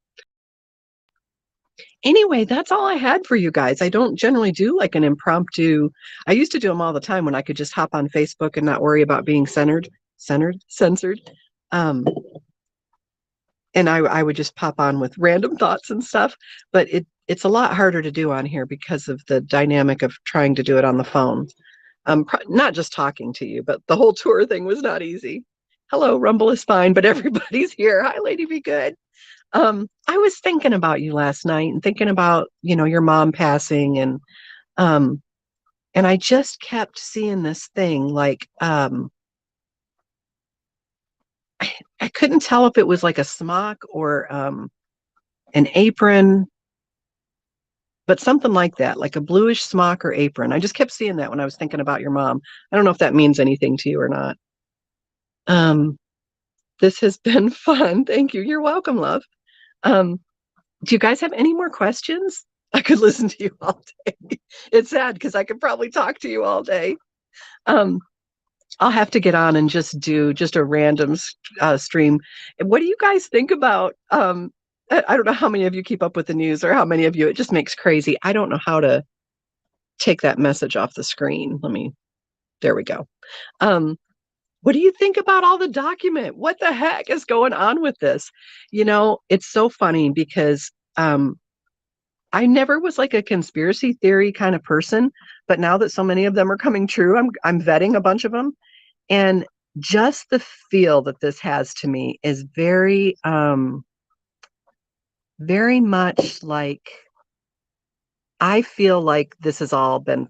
Anyway, that's all I had for you guys. I don't generally do like an impromptu. I used to do them all the time when I could just hop on Facebook and not worry about being censored. And I would just pop on with random thoughts and stuff. But it's a lot harder to do on here because of the dynamic of trying to do it on the phone. Not just talking to you, but the whole tour thing was not easy. Hello, Rumble is fine, but everybody's here. Hi, Lady Be Good. I was thinking about you last night and thinking about, your mom passing, and I just kept seeing this thing like, I couldn't tell if it was like a smock or an apron, but something like that, like a bluish smock or apron. I just kept seeing that when I was thinking about your mom. I don't know if that means anything to you or not. This has been fun. Thank you. You're welcome, love. Do you guys have any more questions? I could listen to you all day. It's sad because I could probably talk to you all day. I'll have to get on and just do a random stream. What do you guys think about? I don't know how many of you keep up with the news or how many of you. It just makes crazy. I don't know how to take that message off the screen. There we go. What do you think about all the document? What the heck is going on with this? It's so funny because I never was like a conspiracy theory kind of person, but now that so many of them are coming true, I'm vetting a bunch of them. And just the feel that this has to me is very, very much like, I feel like this has all been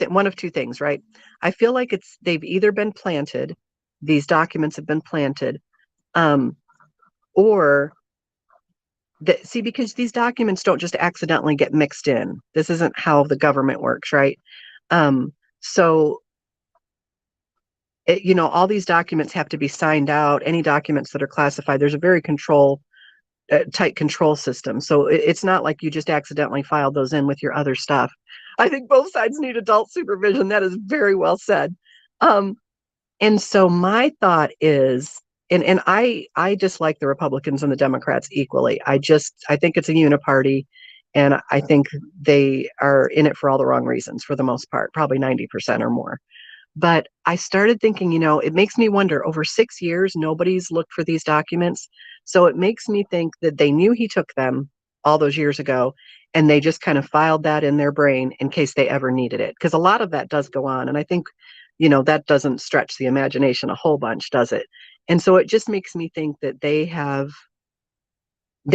one of two things, right? I feel like they've either been planted, these documents have been planted, or because these documents don't just accidentally get mixed in. This isn't how the government works, right? So all these documents have to be signed out. Any documents that are classified, there's a very tight control system. So it's not like you just accidentally filed those in with your other stuff. I think both sides need adult supervision. That is very well said. Um, and so my thought is, and I dislike the Republicans and the Democrats equally. I think it's a uniparty, and I think they are in it for all the wrong reasons for the most part, probably 90% or more. But I started thinking, it makes me wonder, over 6 years, nobody's looked for these documents. So it makes me think that they knew he took them all those years ago, and they just kind of filed that in their brain in case they ever needed it. Because a lot of that does go on. And I think, that doesn't stretch the imagination a whole bunch, does it? And so it just makes me think that they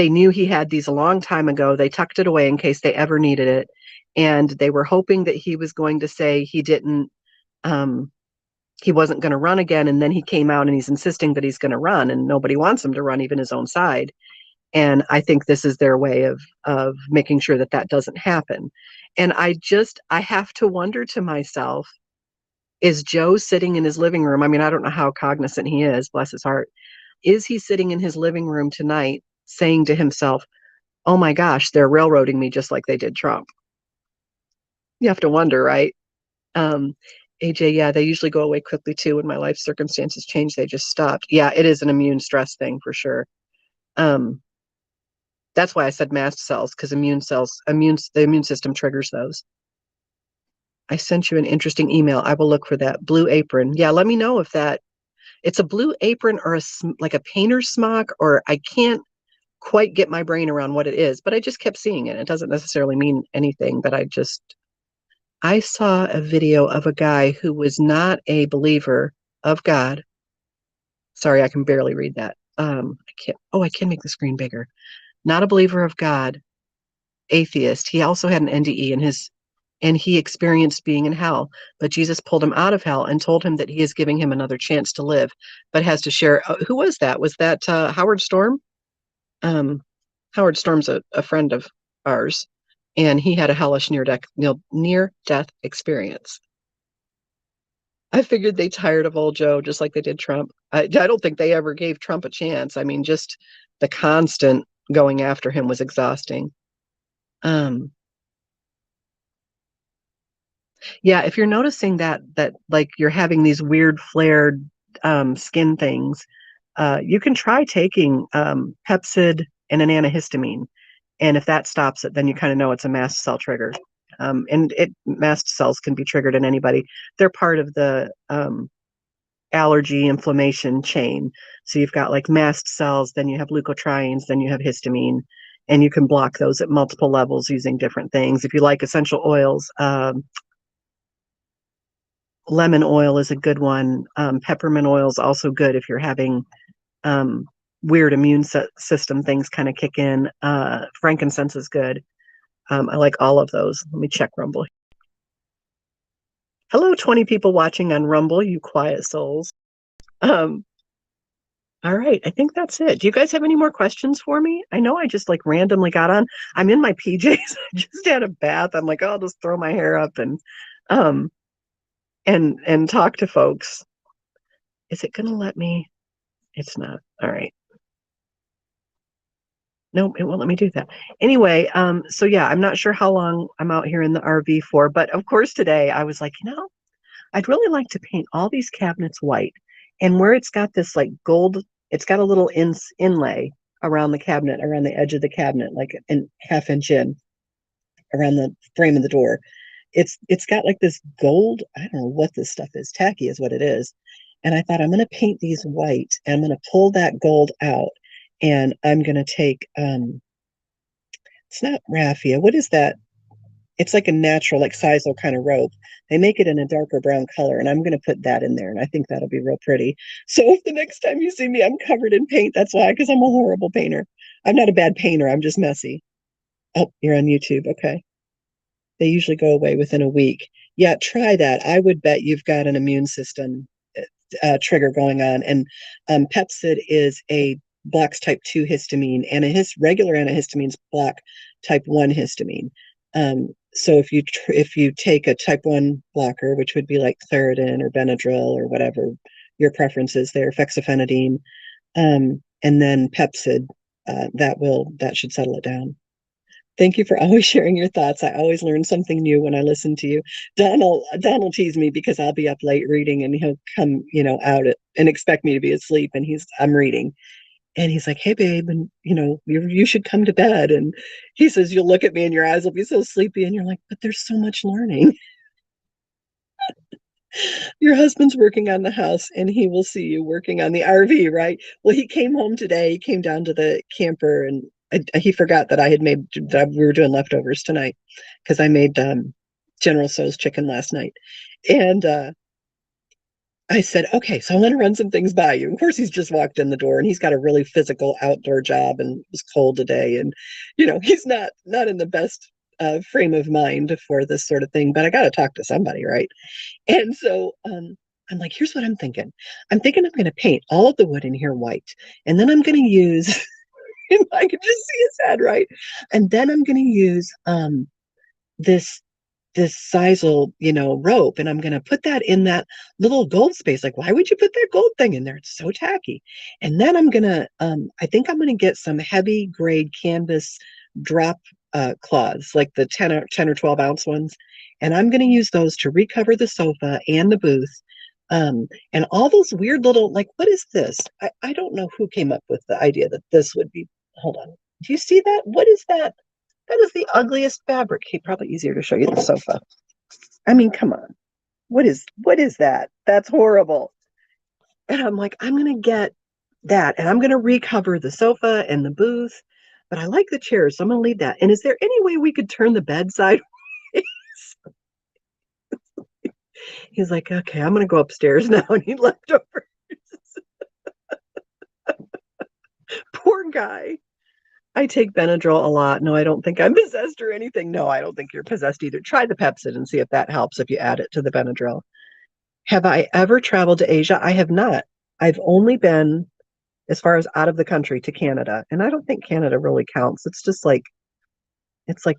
knew he had these a long time ago. They tucked it away in case they ever needed it. And they were hoping that he was going to say um, he wasn't going to run again. And then he came out and he's insisting that he's going to run, and nobody wants him to run, even his own side. And I think this is their way of making sure that that doesn't happen. And I have to wonder to myself, is Joe sitting in his living room? I mean, I don't know how cognizant he is, bless his heart. Is he sitting in his living room tonight saying to himself, oh my gosh, they're railroading me just like they did Trump? You have to wonder, right? Um, AJ, yeah, they usually go away quickly too. When my life circumstances change, they just stopped. Yeah, it is an immune stress thing for sure. Um, that's why I said mast cells, because the immune system triggers those. I sent you an interesting email. I will look for that. Blue apron. Yeah, let me know if it's a blue apron or like a painter's smock, or I can't quite get my brain around what it is, but I just kept seeing it. It doesn't necessarily mean anything, but I saw a video of a guy who was not a believer of God. Sorry, I can barely read that. I can make the screen bigger. Not a believer of God, atheist. He also had an NDE and he experienced being in hell, but Jesus pulled him out of hell and told him that he is giving him another chance to live, but has to share. Who was that? Was that Howard Storm? Howard Storm's a friend of ours, and he had a hellish near death experience. I figured they tired of old Joe just like they did Trump. I don't think they ever gave Trump a chance. I mean, just the constant going after him was exhausting. Yeah, if you're noticing that like you're having these weird flared skin things, you can try taking Pepsid and an antihistamine, and if that stops it, then you kind of know it's a mast cell trigger. And mast cells can be triggered in anybody. They're part of the allergy inflammation chain. So you've got like mast cells, then you have leukotrienes, then you have histamine, and you can block those at multiple levels using different things. If you like essential oils, lemon oil is a good one. Peppermint oil is also good if you're having um, weird immune system things kind of kick in. Frankincense is good. I like all of those. Let me check Rumble. Hello, 20 people watching on Rumble, you quiet souls. Um, all right, I think that's it. Do you guys have any more questions for me? I know I just like randomly got on. I'm in my PJs. I just had a bath. I'm like, oh, I'll just throw my hair up um and talk to folks. Is it gonna let me? It's not. All right. Nope, it won't let me do that. Anyway, so yeah, I'm not sure how long I'm out here in the RV for, but of course today I was like, I'd really like to paint all these cabinets white. And where it's got this like gold, it's got a little inlay around the cabinet, around the edge of the cabinet, like an half-inch in around the frame of the door. It's got like this gold, I don't know what this stuff is. Tacky is what it is. And I thought I'm gonna paint these white and I'm gonna pull that gold out and I'm gonna take it's not raffia. What is that? It's like a natural, like sisal kind of rope. They make it in a darker brown color, and I'm going to put that in there, and I think that'll be real pretty. So if the next time you see me, I'm covered in paint, that's why, because I'm a horrible painter. I'm not a bad painter. I'm just messy. Oh, you're on YouTube. Okay. They usually go away within a week. Yeah, try that. I would bet you've got an immune system trigger going on. And Pepsid is a blocks type 2 histamine, and his regular antihistamines block type 1 histamine. So if you take a type 1 blocker, which would be like Claritin or Benadryl or whatever your preference is there, fexofenadine, and then Pepsid, that should settle it down. Thank you for always sharing your thoughts. I always learn something new when I listen to you. Donald tease me because I'll be up late reading and he'll come, out and expect me to be asleep and I'm reading. And he's like, "Hey babe, and you should come to bed." And he says, "You'll look at me and your eyes will be so sleepy." And you're like, "But there's so much learning." Your husband's working on the house and he will see you working on the RV, right? Well, he came home today. He came down to the camper and he forgot that we were doing leftovers tonight because I made General Tso's chicken last night. And I said, "Okay, so I want to run some things by you." Of course, he's just walked in the door and he's got a really physical outdoor job and it was cold today. And, he's not in the best frame of mind for this sort of thing, but I got to talk to somebody, right? And so I'm like, "Here's what I'm thinking. I'm thinking I'm going to paint all of the wood in here white. And then I'm going to use, and I could just see his head, right? And then I'm going to use this this sisal, rope, and I'm going to put that in that little gold space. Like, why would you put that gold thing in there? It's so tacky." And then I think I'm going to get some heavy grade canvas drop cloths, like the 10 or 12 ounce ones. And I'm going to use those to recover the sofa and the booth. And all those weird little, like, what is this? I don't know who came up with the idea that this would be, hold on. Do you see that? What is that? That is the ugliest fabric. Okay, probably easier to show you the sofa. I mean, come on. What is that? That's horrible. And I'm like, I'm gonna get that and I'm gonna recover the sofa and the booth. But I like the chairs, so I'm gonna leave that. And is there any way we could turn the bed sideways? He's like, "Okay, I'm gonna go upstairs now." And he left over. Poor guy. I take Benadryl a lot. No, I don't think I'm possessed or anything. No, I don't think you're possessed either. Try the Pepsid and see if that helps if you add it to the Benadryl. Have I ever traveled to Asia? I have not. I've only been as far as out of the country to Canada, and I don't think Canada really counts. It's like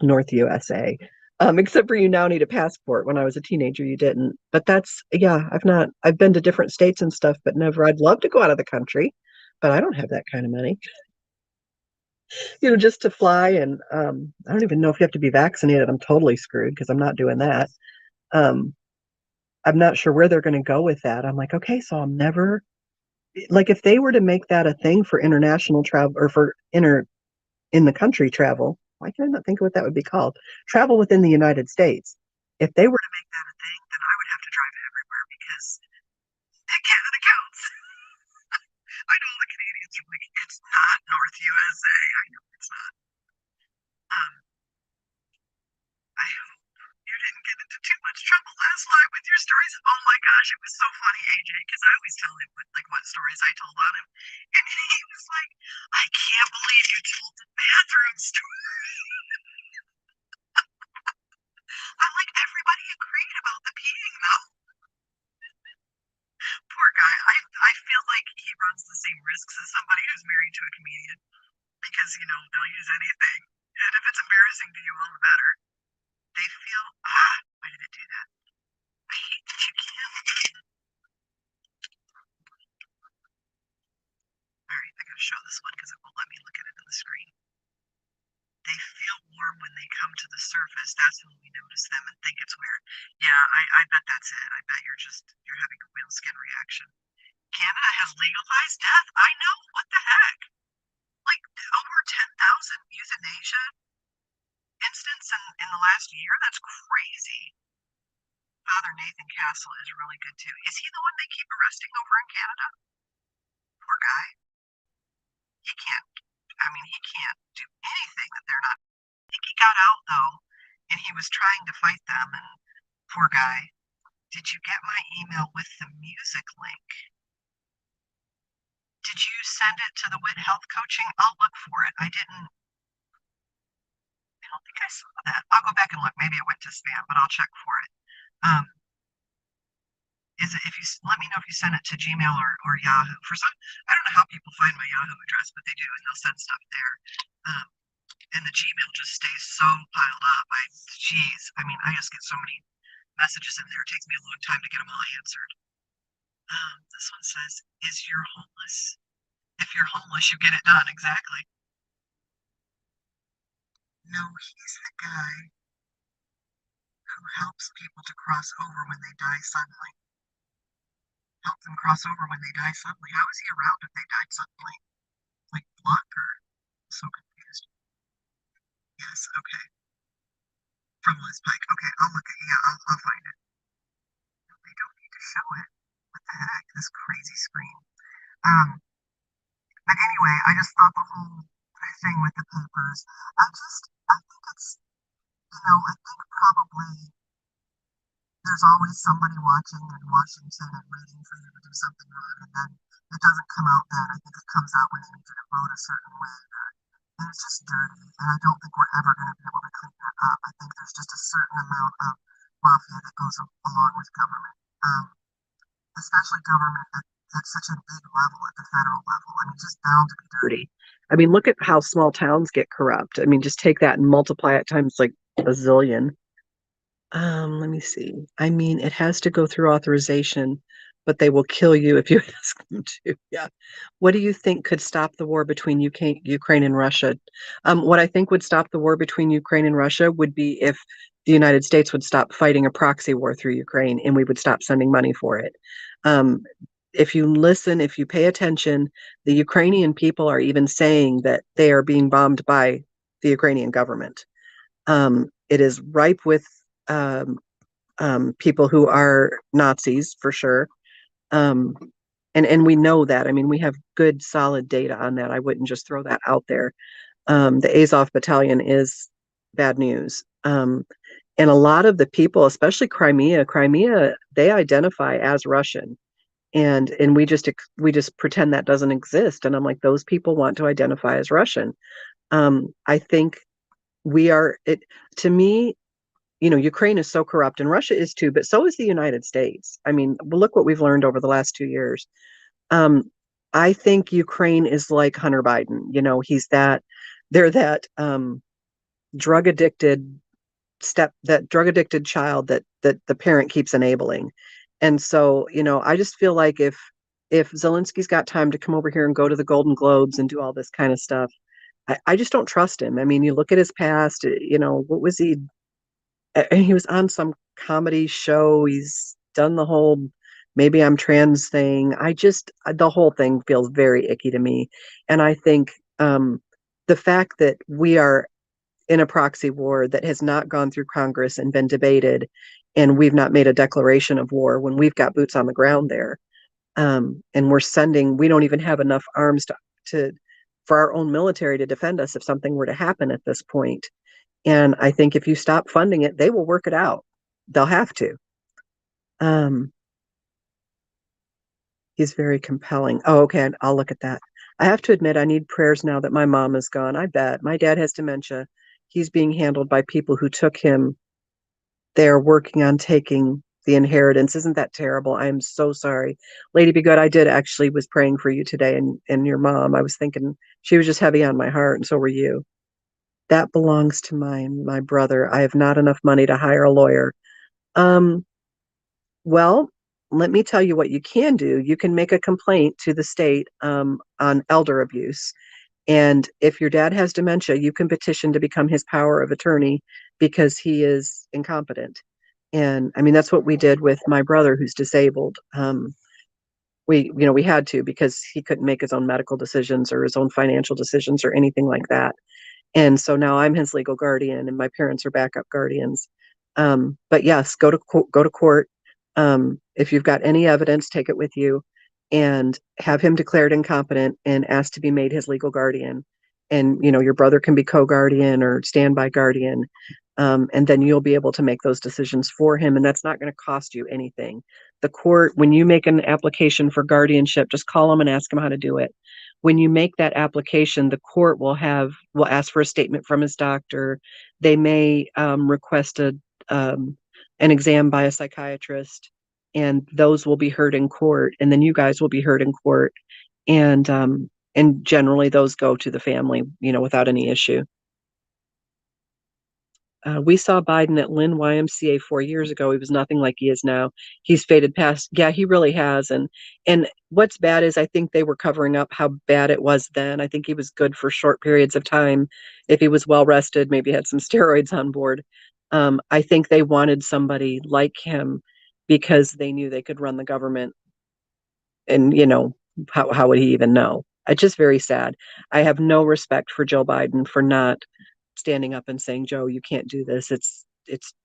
North USA. Except for you now need a passport. When I was a teenager, you didn't. But yeah, I've not. I've been to different states and stuff, but never. I'd love to go out of the country, but I don't have that kind of money. Just to fly, and I don't even know if you have to be vaccinated. I'm totally screwed because I'm not doing that. Um, I'm not sure where they're going to go with that. I'm like, okay, so I'm never like if they were to make that a thing for international travel or for in the country travel, why can I not think of what that would be called? Travel within the United States. If they were to make that a thing, then I would have to drive everywhere because Canada counts. I know the Canadians are like, it's not North USA. I know it's not. Um, I hope you didn't get into too much trouble last night with your stories. Oh my gosh, it was so funny, AJ, because I always tell him what stories I told on him. And he was like, "I can't believe you told the bathroom story." I'm like, everybody agreed about the peeing though. Poor guy. I feel like he runs the same risks as somebody who's married to a comedian because, they'll use anything. And if it's embarrassing to you, all the better. They feel, why did it do that? I hate that you can't. All right, I gotta show this one because it won't let me look at it on the screen. They feel warm when they come to the surface. That's when we notice them and think it's weird. Yeah, I bet that's it. I bet you're having a real skin reaction. Canada has legalized death. I know. What the heck? Like over 10,000 euthanasia incidents in the last year. That's crazy. Father Nathan Castle is really good too. Is he the one they keep arresting over in Canada? Poor guy. He can't. I mean, he can't do anything that they're not. I think he got out though, and he was trying to fight them. And poor guy. Did you get my email with the music link? Did you send it to the Wit Health Coaching? I'll look for it. I didn't. I don't think I saw that. I'll go back and look. Maybe it went to spam, but I'll check for it. Um, is it if you let me know if you send it to Gmail or Yahoo. For some, I don't know how people find my Yahoo address, but they do, and they'll send stuff there. Um, and the Gmail just stays so piled up. Geez, I mean, I just get so many messages in there. It takes me a long time to get them all answered. This one says, "Is you're homeless? If you're homeless, you get it done." Exactly. No, he's the guy who helps people to cross over when they die suddenly. Help them cross over when they die suddenly. How is he around if they died suddenly? Like luck or so confused. Yes, okay. From Liz Pike. Okay, I'll look at yeah, I'll find it. No, they don't need to show it. What the heck? This crazy screen. Um, but anyway, I just thought the whole thing with the papers. I think it's, I think probably there's always somebody watching in Washington and waiting for you to do something wrong, and then it doesn't come out then. I think it comes out when they need you to vote a certain way. And it's just dirty, and I don't think we're ever going to be able to clean that up. I think there's just a certain amount of mafia that goes along with government, especially government at such a big level, at the federal level. I mean, just bound to be dirty. I mean, look at how small towns get corrupt. I mean, just take that and multiply it times like a zillion. Let me see. I mean, it has to go through authorization, but they will kill you if you ask them to. Yeah. What do you think could stop the war between Ukraine and Russia? What I think would stop the war between Ukraine and Russia would be if the United States would stop fighting a proxy war through Ukraine and we would stop sending money for it. Um, if you listen, if you pay attention, the Ukrainian people are even saying that they are being bombed by the Ukrainian government. It is ripe with um, people who are Nazis for sure. Um, and we know that. I mean, we have good, solid data on that. I wouldn't just throw that out there. The Azov Battalion is bad news. And a lot of the people, especially Crimea, they identify as Russian, and we just pretend that doesn't exist. And I'm like, those people want to identify as Russian. I think we are it to me. Ukraine is so corrupt and Russia is too, but so is the United States. I mean, look what we've learned over the last 2 years. Um, I think Ukraine is like Hunter Biden. They're that drug addicted that drug addicted child that the parent keeps enabling. And so, I just feel like if Zelensky's got time to come over here and go to the Golden Globes and do all this kind of stuff, I just don't trust him. I mean, you look at his past, what was he? And he was on some comedy show. He's done the whole maybe I'm trans thing. The whole thing feels very icky to me. And I think the fact that we are in a proxy war that has not gone through Congress and been debated, and we've not made a declaration of war when we've got boots on the ground there. And we don't even have enough arms to for our own military to defend us if something were to happen at this point. And I think if you stop funding it, they will work it out. They'll have to. Um, he's very compelling. Oh, okay. I'll look at that. I have to admit, I need prayers now that my mom is gone. I bet. My dad has dementia. He's being handled by people who took him. They're working on taking the inheritance. Isn't that terrible? I am so sorry. Lady Be Good, I did actually was praying for you today and your mom. I was thinking she was just heavy on my heart, and so were you. That belongs to my brother. I have not enough money to hire a lawyer. Um, well, let me tell you what you can do. You can make a complaint to the state on elder abuse. And if your dad has dementia, you can petition to become his power of attorney because he is incompetent. And I mean, that's what we did with my brother who's disabled. We had to because he couldn't make his own medical decisions or his own financial decisions or anything like that. And so now I'm his legal guardian, and my parents are backup guardians. But yes, go to court. If you've got any evidence, take it with you, and have him declared incompetent and asked to be made his legal guardian. And your brother can be co-guardian or standby guardian, and then you'll be able to make those decisions for him, and that's not going to cost you anything. The court, when you make an application for guardianship, just call them and ask them how to do it. When you make that application, the court will ask for a statement from his doctor. They may request an exam by a psychiatrist, and those will be heard in court, and then you guys will be heard in court, and generally those go to the family, without any issue. We saw Biden at Lynn YMCA 4 years ago. He was nothing like he is now. He's faded past. Yeah, he really has. And what's bad is I think they were covering up how bad it was then. I think he was good for short periods of time. If he was well rested, maybe had some steroids on board. I think they wanted somebody like him because they knew they could run the government. And how would he even know? It's just very sad. I have no respect for Joe Biden for not standing up and saying, Joe, you can't do this.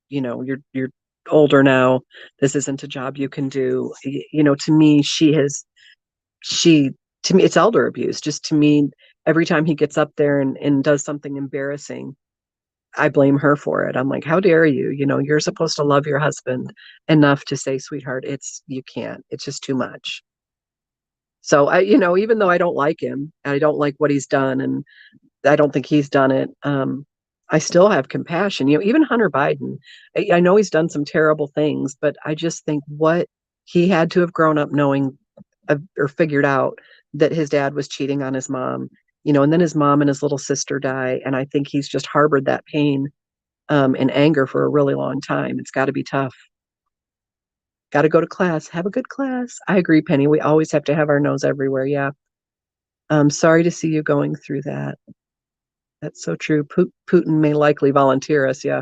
You're older now. This isn't a job you can do. To me, she to me it's elder abuse. Just to me, every time he gets up there and does something embarrassing, I blame her for it. I'm like, how dare you? You're supposed to love your husband enough to say, sweetheart, you can't. It's just too much. So even though I don't like him, and I don't like what he's done, and I don't think he's done it. I still have compassion. Even Hunter Biden, I know he's done some terrible things, but I just think what he had to have grown up knowing or figured out that his dad was cheating on his mom, and then his mom and his little sister die. And I think he's just harbored that pain and anger for a really long time. It's got to be tough. Got to go to class. Have a good class. I agree, Penny. We always have to have our nose everywhere. Yeah. I'm sorry to see you going through that. That's so true. Putin may likely volunteer us. Yeah.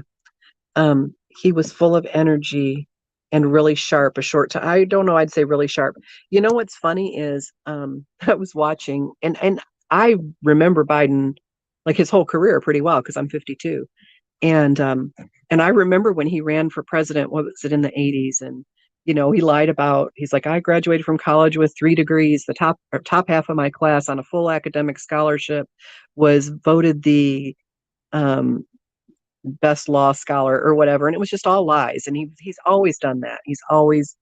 He was full of energy and really sharp. I don't know. I'd say really sharp. What's funny is I was watching, and I remember Biden, like his whole career, pretty well because I'm 52, and I remember when he ran for president. What was it, in the 80s? And he lied about. He's like, I graduated from college with 3 degrees. The top half of my class on a full academic scholarship was voted the um, best law scholar or whatever, and it was just all lies. And he's always done that. He's always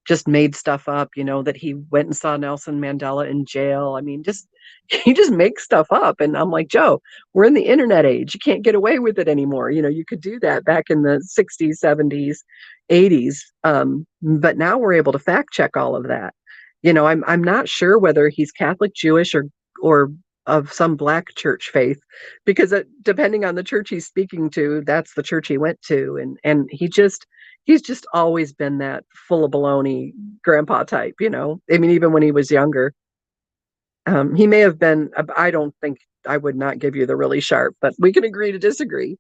just made stuff up, that he went and saw Nelson Mandela in jail. I mean, just he just makes stuff up. And I'm like, Joe, we're in the internet age. You can't get away with it anymore. You could do that back in the 60s, 70s, 80s. But now we're able to fact check all of that. I'm not sure whether he's Catholic, Jewish, or of some black church faith, because depending on the church he's speaking to, that's the church he went to. And he's just always been that full of baloney grandpa type. I mean, even when he was younger, he may have been. I don't think, I would not give you the really sharp, but we can agree to disagree.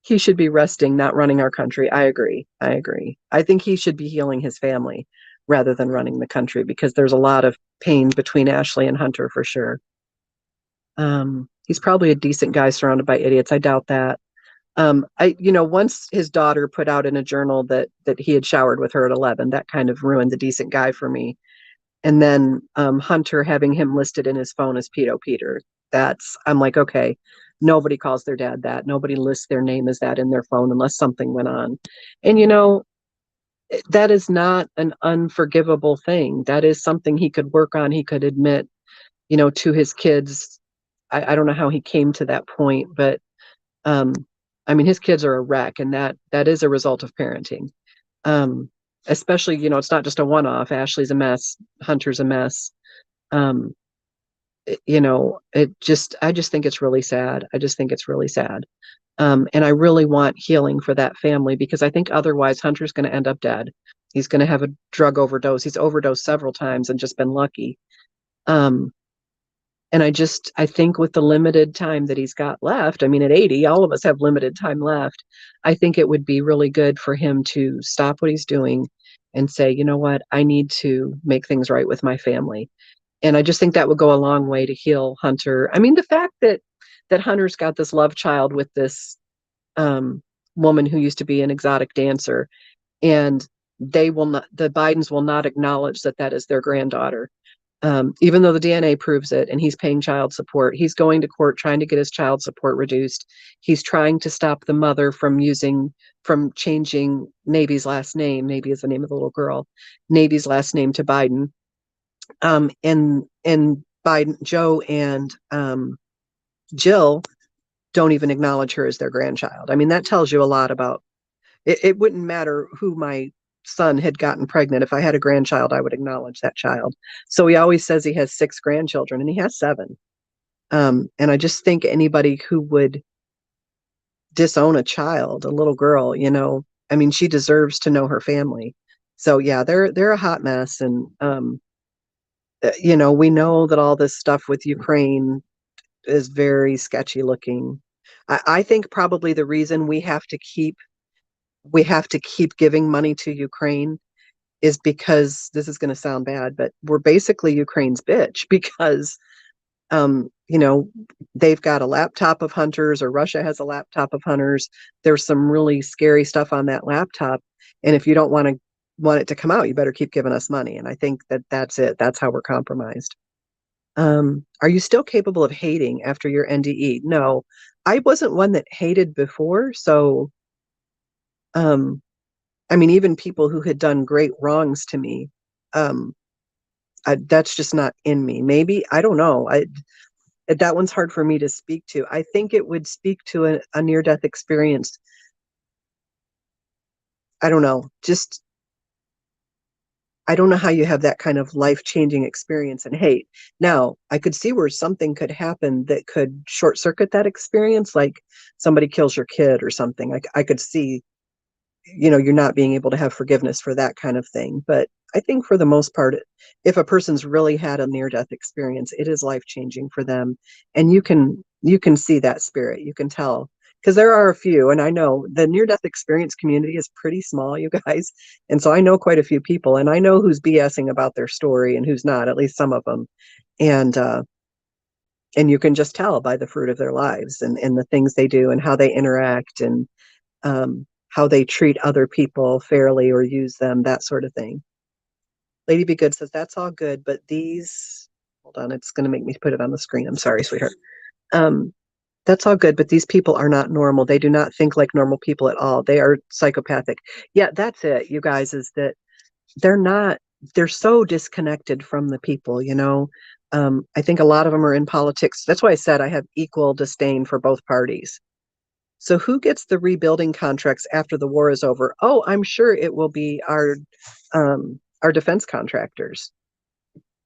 He should be resting, not running our country. I agree. I think he should be healing his family rather than running the country, because there's a lot of pain between Ashley and Hunter for sure. He's probably a decent guy surrounded by idiots. I doubt that. Once his daughter put out in a journal that he had showered with her at 11, that kind of ruined the decent guy for me. And then Hunter having him listed in his phone as Pedo Peter. I'm like, okay, nobody calls their dad that. Nobody lists their name as that in their phone unless something went on. And that is not an unforgivable thing. That is something he could work on. He could admit, to his kids. I don't know how he came to that point, but I mean, his kids are a wreck, and that is a result of parenting. Especially, it's not just a one-off. Ashley's a mess. Hunter's a mess. I just think it's really sad. I just think it's really sad. And I really want healing for that family, because I think otherwise Hunter's going to end up dead. He's going to have a drug overdose. He's overdosed several times and just been lucky. And I think with the limited time that he's got left, I mean, at 80, all of us have limited time left. I think it would be really good for him to stop what he's doing and say, you know what, I need to make things right with my family. And I just think that would go a long way to heal Hunter. I mean, the fact that Hunter's got this love child with this woman who used to be an exotic dancer, and the Bidens will not acknowledge that is their granddaughter. Even though the DNA proves it, and he's paying child support. He's going to court trying to get his child support reduced. He's trying to stop the mother from changing Navy's last name. Navy is the name of the little girl. Navy's last name to Biden. And Biden, Joe and Jill don't even acknowledge her as their grandchild. I mean, that tells you a lot about it. It wouldn't matter who my son had gotten pregnant. If I had a grandchild, I would acknowledge that child. So he always says he has 6 grandchildren, and he has 7. And I just think anybody who would disown a child, a little girl, you know. I mean, she deserves to know her family. So yeah, they're a hot mess. And you know, we know that all this stuff with Ukraine is very sketchy looking. I think probably the reason we have to keep giving money to Ukraine is because this is going to sound bad, but we're basically Ukraine's bitch because you know, they've got a laptop of hunters, or Russia has a laptop of hunters. There's some really scary stuff on that laptop, and if you don't want it to come out, you better keep giving us money. And I think that that's it. That's how we're compromised. Are you still capable of hating after your NDE? No, I wasn't one that hated before. So, um, I mean, even people who had done great wrongs to me, um, that's just not in me. Maybe, I don't know. That one's hard for me to speak to. I think it would speak to a near death experience. I don't know. Just, I don't know how you have that kind of life changing experience and hate. Now, I could see where something could happen that could short circuit that experience, like somebody kills your kid or something. I could see, you know, you're not being able to have forgiveness for that kind of thing. But I think for the most part, if a person's really had a near death experience, it is life changing for them. And you can see that spirit. You can tell, because there are a few, and I know the near death experience community is pretty small, you guys. And so I know quite a few people, and I know who's BSing about their story and who's not, at least some of them. And and you can just tell by the fruit of their lives, and the things they do and how they interact, and how they treat other people fairly or use them, that sort of thing. Lady Be Good says, that's all good, but these, hold on, it's going to make me put it on the screen. I'm sorry, sweetheart. Um, that's all good, but these people are not normal. They do not think like normal people at all. They are psychopathic. Yeah, that's it, you guys, is that they're not, they're so disconnected from the people, you know. I think a lot of them are in politics. That's why I said I have equal disdain for both parties. So who gets the rebuilding contracts after the war is over? Oh, I'm sure it will be our defense contractors.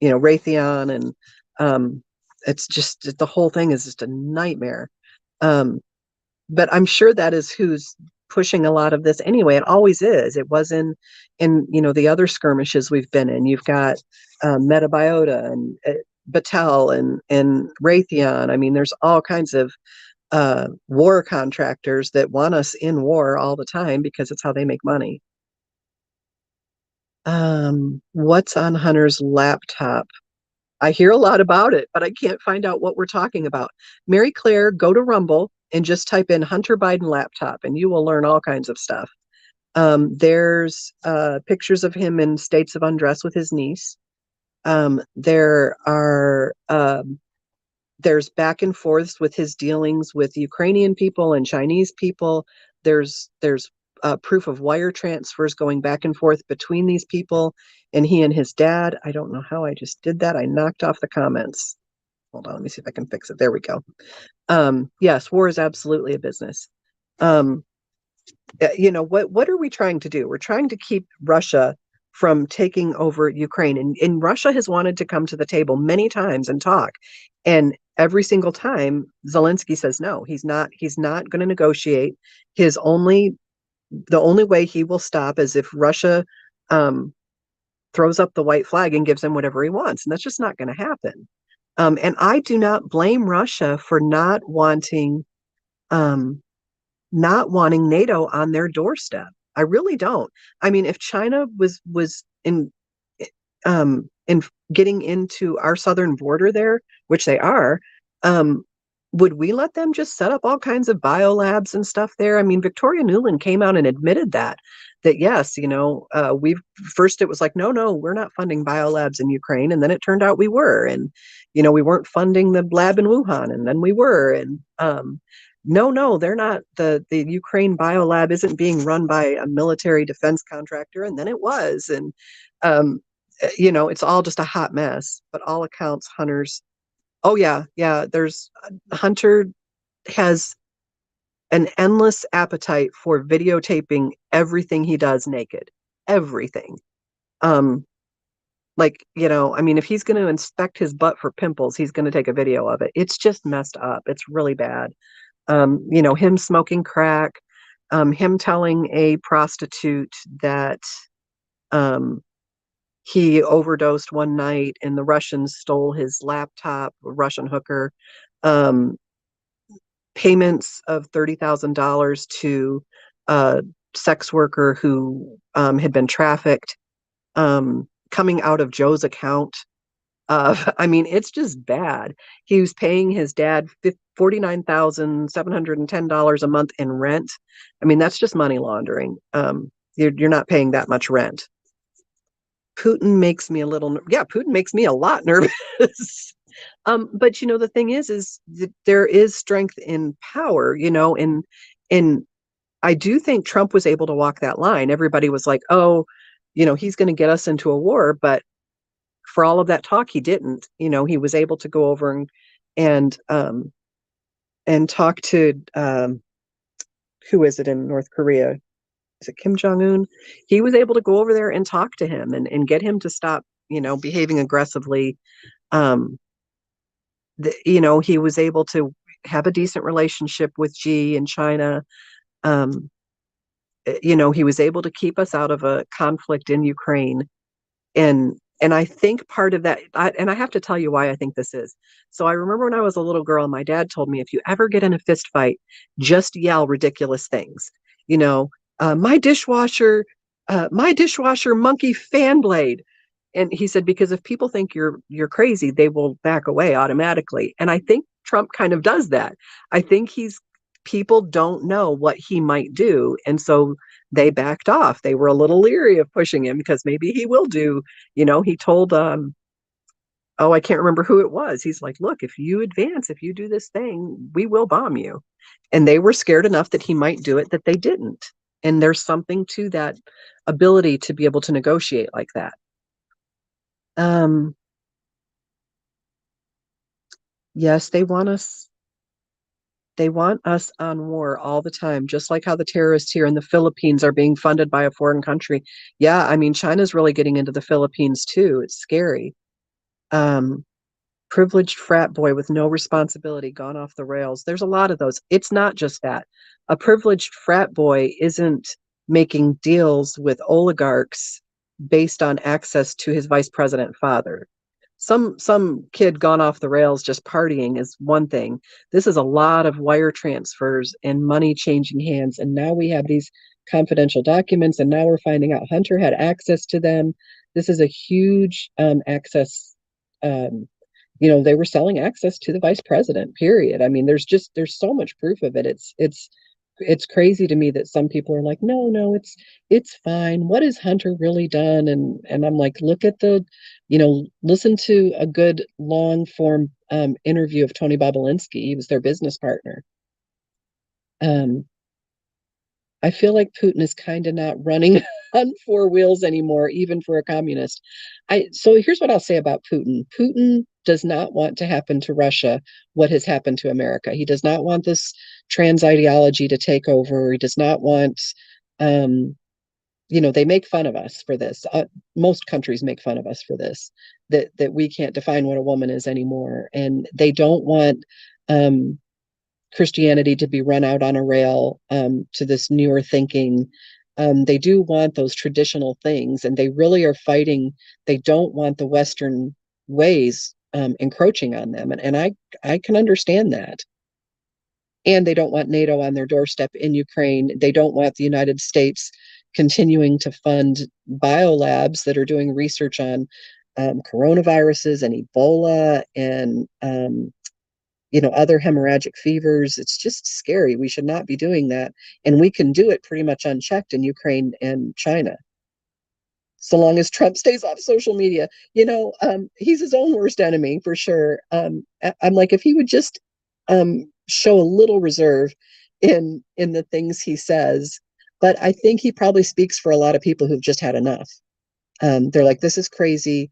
You know, Raytheon, and it's just the whole thing is just a nightmare. Um, but I'm sure that is who's pushing a lot of this anyway. It always is. It was in you know, the other skirmishes we've been in. You've got Metabiota and Battelle and Raytheon. I mean, there's all kinds of war contractors that want us in war all the time because it's how they make money. What's on Hunter's laptop? I hear a lot about it, but I can't find out what we're talking about. Mary Claire, go to Rumble and just type in Hunter Biden laptop, and you will learn all kinds of stuff. There's pictures of him in states of undress with his niece. There are there's back and forths with his dealings with Ukrainian people and Chinese people. There's proof of wire transfers going back and forth between these people and he and his dad. I don't know how I just did that. I knocked off the comments. Hold on, let me see if I can fix it. There we go. Yes, war is absolutely a business. Um, you know, what are we trying to do? We're trying to keep Russia from taking over Ukraine, and Russia has wanted to come to the table many times and talk, and every single time Zelensky says no. He's not going to negotiate. His only The only way he will stop is if Russia um, throws up the white flag and gives him whatever he wants, and that's just not going to happen. And I do not blame Russia for um, not wanting NATO on their doorstep. I really don't. I mean, if China was in getting into our southern border there, which they are, um, would we let them just set up all kinds of biolabs and stuff there? I mean, Victoria Nuland came out and admitted that yes, you know, we've first it was like, no, we're not funding biolabs in Ukraine, and then it turned out we were, and you know, we weren't funding the lab in Wuhan, and then we were, and no, they're not. The Ukraine biolab isn't being run by a military defense contractor, and then it was, and um, you know, it's all just a hot mess. But all accounts, Hunter's. Oh yeah. There's Hunter has an endless appetite for videotaping everything he does naked, everything. Um, like, you know, I mean, if he's going to inspect his butt for pimples, he's going to take a video of it. It's just messed up. It's really bad. You know, him smoking crack, him telling a prostitute that um, he overdosed one night and the Russians stole his laptop, a Russian hooker, um, payments of $30,000 to a sex worker who had been trafficked, coming out of Joe's account. I mean, it's just bad. He was paying his dad $49,710 a month in rent. I mean, that's just money laundering. You're not paying that much rent. Putin makes me a little, yeah, Putin makes me a lot nervous. But you know, the thing is that there is strength in power, you know, and I do think Trump was able to walk that line. Everybody was like, oh, you know, he's going to get us into a war, but for all of that talk, he didn't. You know, he was able to go over and um and talk to who is it in North Korea? Is it Kim Jong Un? He was able to go over there and talk to him and get him to stop, you know, behaving aggressively. Um, you know, he was able to have a decent relationship with Xi in China. Um, you know, he was able to keep us out of a conflict in Ukraine. And I think part of that, and I have to tell you why I think this is. So I remember when I was a little girl, my dad told me if you ever get in a fist fight, just yell ridiculous things. You know, my dishwasher monkey fan blade. And he said because if people think you're crazy, they will back away automatically. And I think Trump kind of does that. I think he's people don't know what he might do, and so they backed off. They were a little leery of pushing him because maybe he will do, you know, he told oh, I can't remember who it was. He's like, look, if you advance, if you do this thing, we will bomb you. And they were scared enough that he might do it that they didn't. And there's something to that ability to be able to negotiate like that. Um, yes, they want us on war all the time, just like how the terrorists here in the Philippines are being funded by a foreign country. Yeah, I mean, China's really getting into the Philippines too. It's scary. Um, Privileged frat boy with no responsibility gone off the rails. There's a lot of those. It's not just that. A privileged frat boy isn't making deals with oligarchs based on access to his vice president father. Some kid gone off the rails just partying is one thing. This is a lot of wire transfers and money changing hands, and now we have these confidential documents, and now we're finding out Hunter had access to them. This is a huge access. You know, they were selling access to the vice president, period. I mean, there's so much proof of it. It's crazy to me that some people are like, no, it's fine. What has Hunter really done? And I'm like, look at the, you know, listen to a good long form interview of Tony Bobolinsky. He was their business partner. Um, I feel like Putin is kind of not running on four wheels anymore, even for a communist. So here's what I'll say about Putin. Putin does not want to happen to Russia what has happened to America. He does not want this trans ideology to take over. He does not want, um, you know, they make fun of us for this. Most countries make fun of us for this, that we can't define what a woman is anymore, and they don't want. Christianity to be run out on a rail to this newer thinking. They do want those traditional things, and they really are fighting. They don't want the Western ways encroaching on them, and I can understand that. And they don't want NATO on their doorstep in Ukraine. They don't want the United States continuing to fund biolabs that are doing research on coronaviruses and Ebola and you know, other hemorrhagic fevers. It's just scary. We should not be doing that. And we can do it pretty much unchecked in Ukraine and China. So long as Trump stays off social media, you know, he's his own worst enemy for sure. I'm like, if he would just show a little reserve in the things he says, but I think he probably speaks for a lot of people who've just had enough. They're like, this is crazy.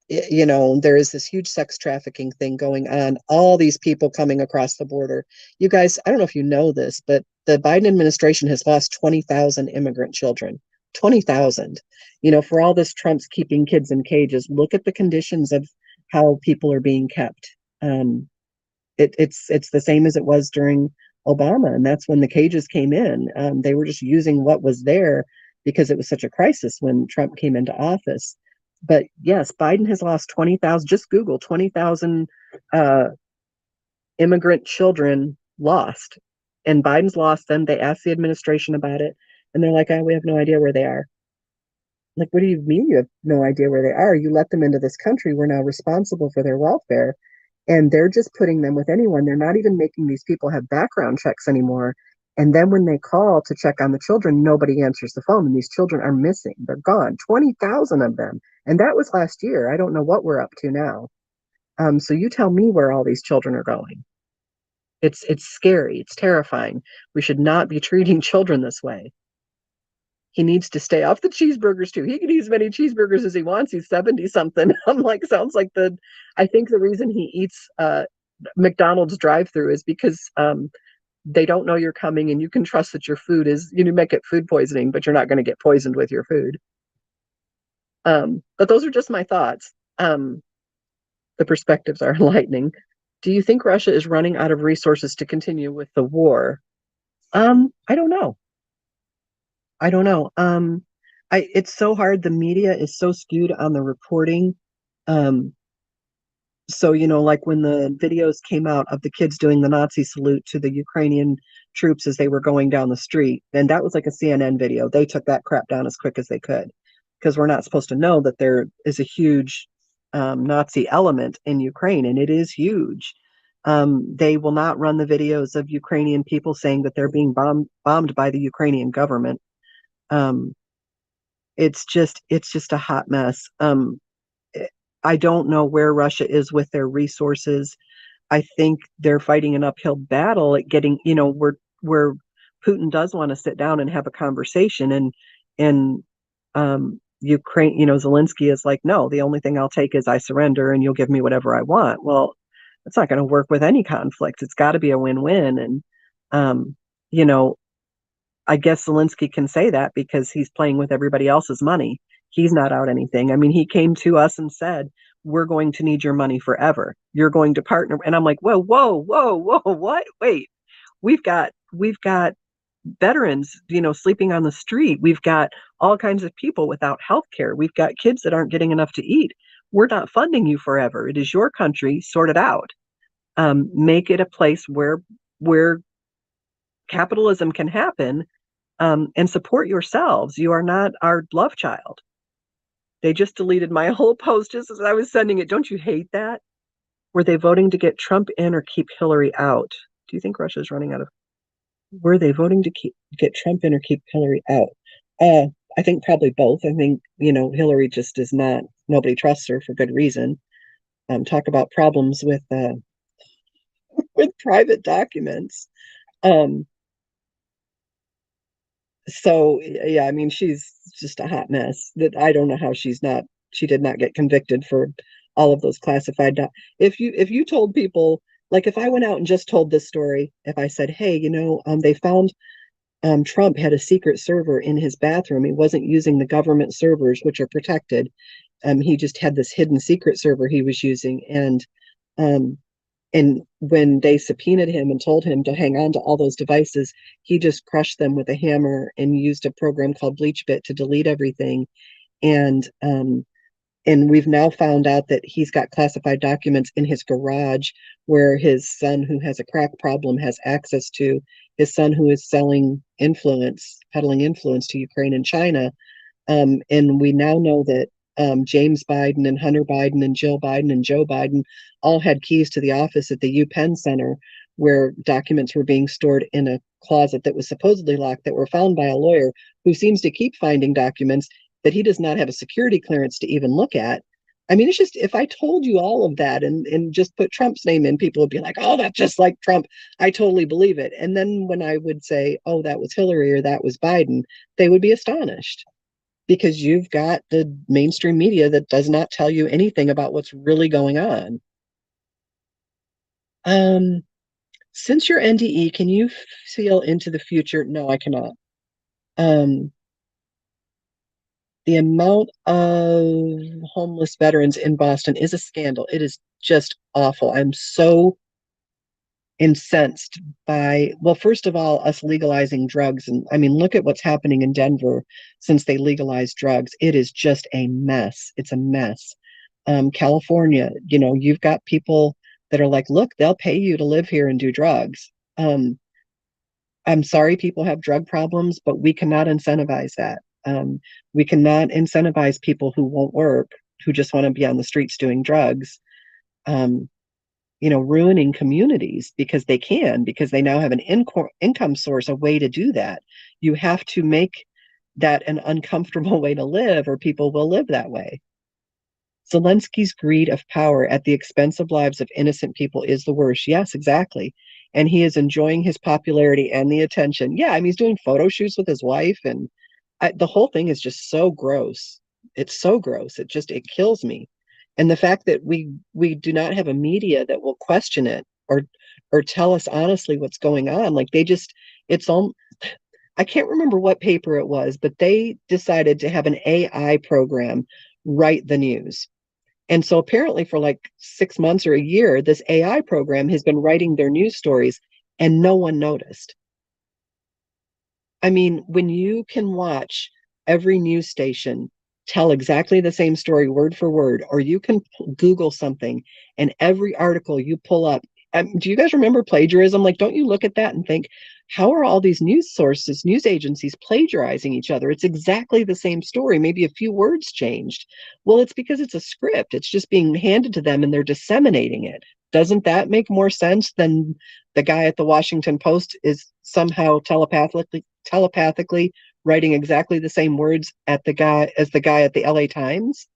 You know, there is this huge sex trafficking thing going on, all these people coming across the border. You guys, I don't know if you know this, but the Biden administration has lost 20,000 immigrant children. 20,000. You know, for all this Trump's keeping kids in cages, look at the conditions of how people are being kept. It's the same as it was during Obama, and that's when the cages came in. They were just using what was there because it was such a crisis when Trump came into office. But yes, Biden has lost 20,000. Just Google 20,000 uh, immigrant children lost, and Biden's lost them. They asked the administration about it, and they're like, "Oh, we have no idea where they are." Like, what do you mean you have no idea where they are? You let them into this country. We're now responsible for their welfare. And they're just putting them with anyone. They're not even making these people have background checks anymore. And then when they call to check on the children, nobody answers the phone. And these children are missing. They're gone, 20,000 of them. And that was last year. I don't know what we're up to now. So you tell me where all these children are going. It's scary. It's terrifying. We should not be treating children this way. He needs to stay off the cheeseburgers too. He can eat as many cheeseburgers as he wants. He's 70 something. I'm like, sounds like I think the reason he eats McDonald's drive through is because they don't know you're coming and you can trust that your food is, make it food poisoning, but you're not going to get poisoned with your food. But those are just my thoughts. The perspectives are enlightening. Do you think Russia is running out of resources to continue with the war? I don't know. I don't know. It's so hard. The media is so skewed on the reporting. Um, so, like when the videos came out of the kids doing the Nazi salute to the Ukrainian troops as they were going down the street, and that was like a CNN video. They took that crap down as quick as they could because we're not supposed to know that there is a huge Nazi element in Ukraine, and it is huge. They will not run the videos of Ukrainian people saying that they're being bombed by the Ukrainian government. Um, it's just a hot mess. I don't know where Russia is with their resources. I think they're fighting an uphill battle at getting, where Putin does want to sit down and have a conversation, and Ukraine, Zelensky is like, no, the only thing I'll take is I surrender and you'll give me whatever I want. Well, it's not going to work with any conflict. It's got to be a win-win. And um, you know, I guess Zelensky can say that because he's playing with everybody else's money. He's not out anything. I mean, he came to us and said, we're going to need your money forever. You're going to partner. And I'm like, whoa, whoa, whoa, whoa, what? Wait, we've got veterans, sleeping on the street. We've got all kinds of people without health care. We've got kids that aren't getting enough to eat. We're not funding you forever. It is your country. Sort it out. Make it a place where capitalism can happen, and support yourselves. You are not our love child. They just deleted my whole post just as I was sending it. Don't you hate that? Were they voting to get Trump in or keep Hillary out? Do you think Russia's running out of? Were they voting to get Trump in or keep Hillary out? I think probably both. I think Hillary just is not. Nobody trusts her for good reason. Talk about problems with private documents. Um, so yeah, I mean, she's just a hot mess. That I don't know how she did not get convicted for all of those classified if you told people, like, if I went out and just told this story, if I said, hey, they found Trump had a secret server in his bathroom. He wasn't using the government servers, which are protected. He just had this hidden secret server he was using, um and when they subpoenaed him and told him to hang on to all those devices, he just crushed them with a hammer and used a program called BleachBit to delete everything. And we've now found out that he's got classified documents in his garage where his son, who has a crack problem, has access to. His son, who is peddling influence to Ukraine and China. And we now know that James Biden and Hunter Biden and Jill Biden and Joe Biden all had keys to the office at the UPenn Center, where documents were being stored in a closet that was supposedly locked, that were found by a lawyer who seems to keep finding documents that he does not have a security clearance to even look at. I mean, it's just, if I told you all of that and just put Trump's name in, people would be like, oh, that's just like Trump. I totally believe it. And then when I would say, oh, that was Hillary or that was Biden, they would be astonished, because you've got the mainstream media that does not tell you anything about what's really going on. Since you're NDE, can you feel into the future? No, I cannot. The amount of homeless veterans in Boston is a scandal. It is just awful. I'm so incensed by, well, first of all, us legalizing drugs. And I mean, look at what's happening in Denver since they legalized drugs. It is just a mess. It's a mess. California, you've got people that are like, look, they'll pay you to live here and do drugs. I'm sorry people have drug problems, but we cannot incentivize that. We cannot incentivize people who won't work, who just want to be on the streets doing drugs. Um, ruining communities because they now have an income source, a way to do that. You have to make that an uncomfortable way to live, or people will live that way. Zelensky's greed of power at the expense of lives of innocent people is the worst. Yes, exactly. And he is enjoying his popularity and the attention. Yeah, I mean, he's doing photo shoots with his wife, and the whole thing is just so gross. It's so gross. It kills me. And the fact that we do not have a media that will question it, or tell us honestly what's going on. Like it's all, I can't remember what paper it was, but they decided to have an AI program write the news. And so apparently for like 6 months or a year, this AI program has been writing their news stories and no one noticed. I mean, when you can watch every news station tell exactly the same story word for word, or you can Google something and every article you pull up, do you guys remember plagiarism? Like, don't you look at that and think, how are all these news sources, news agencies plagiarizing each other? It's exactly the same story, maybe a few words changed. Well, it's because it's a script. It's just being handed to them and they're disseminating it. Doesn't that make more sense than the guy at the Washington Post is somehow telepathically writing exactly the same words at the guy as the guy at the LA Times?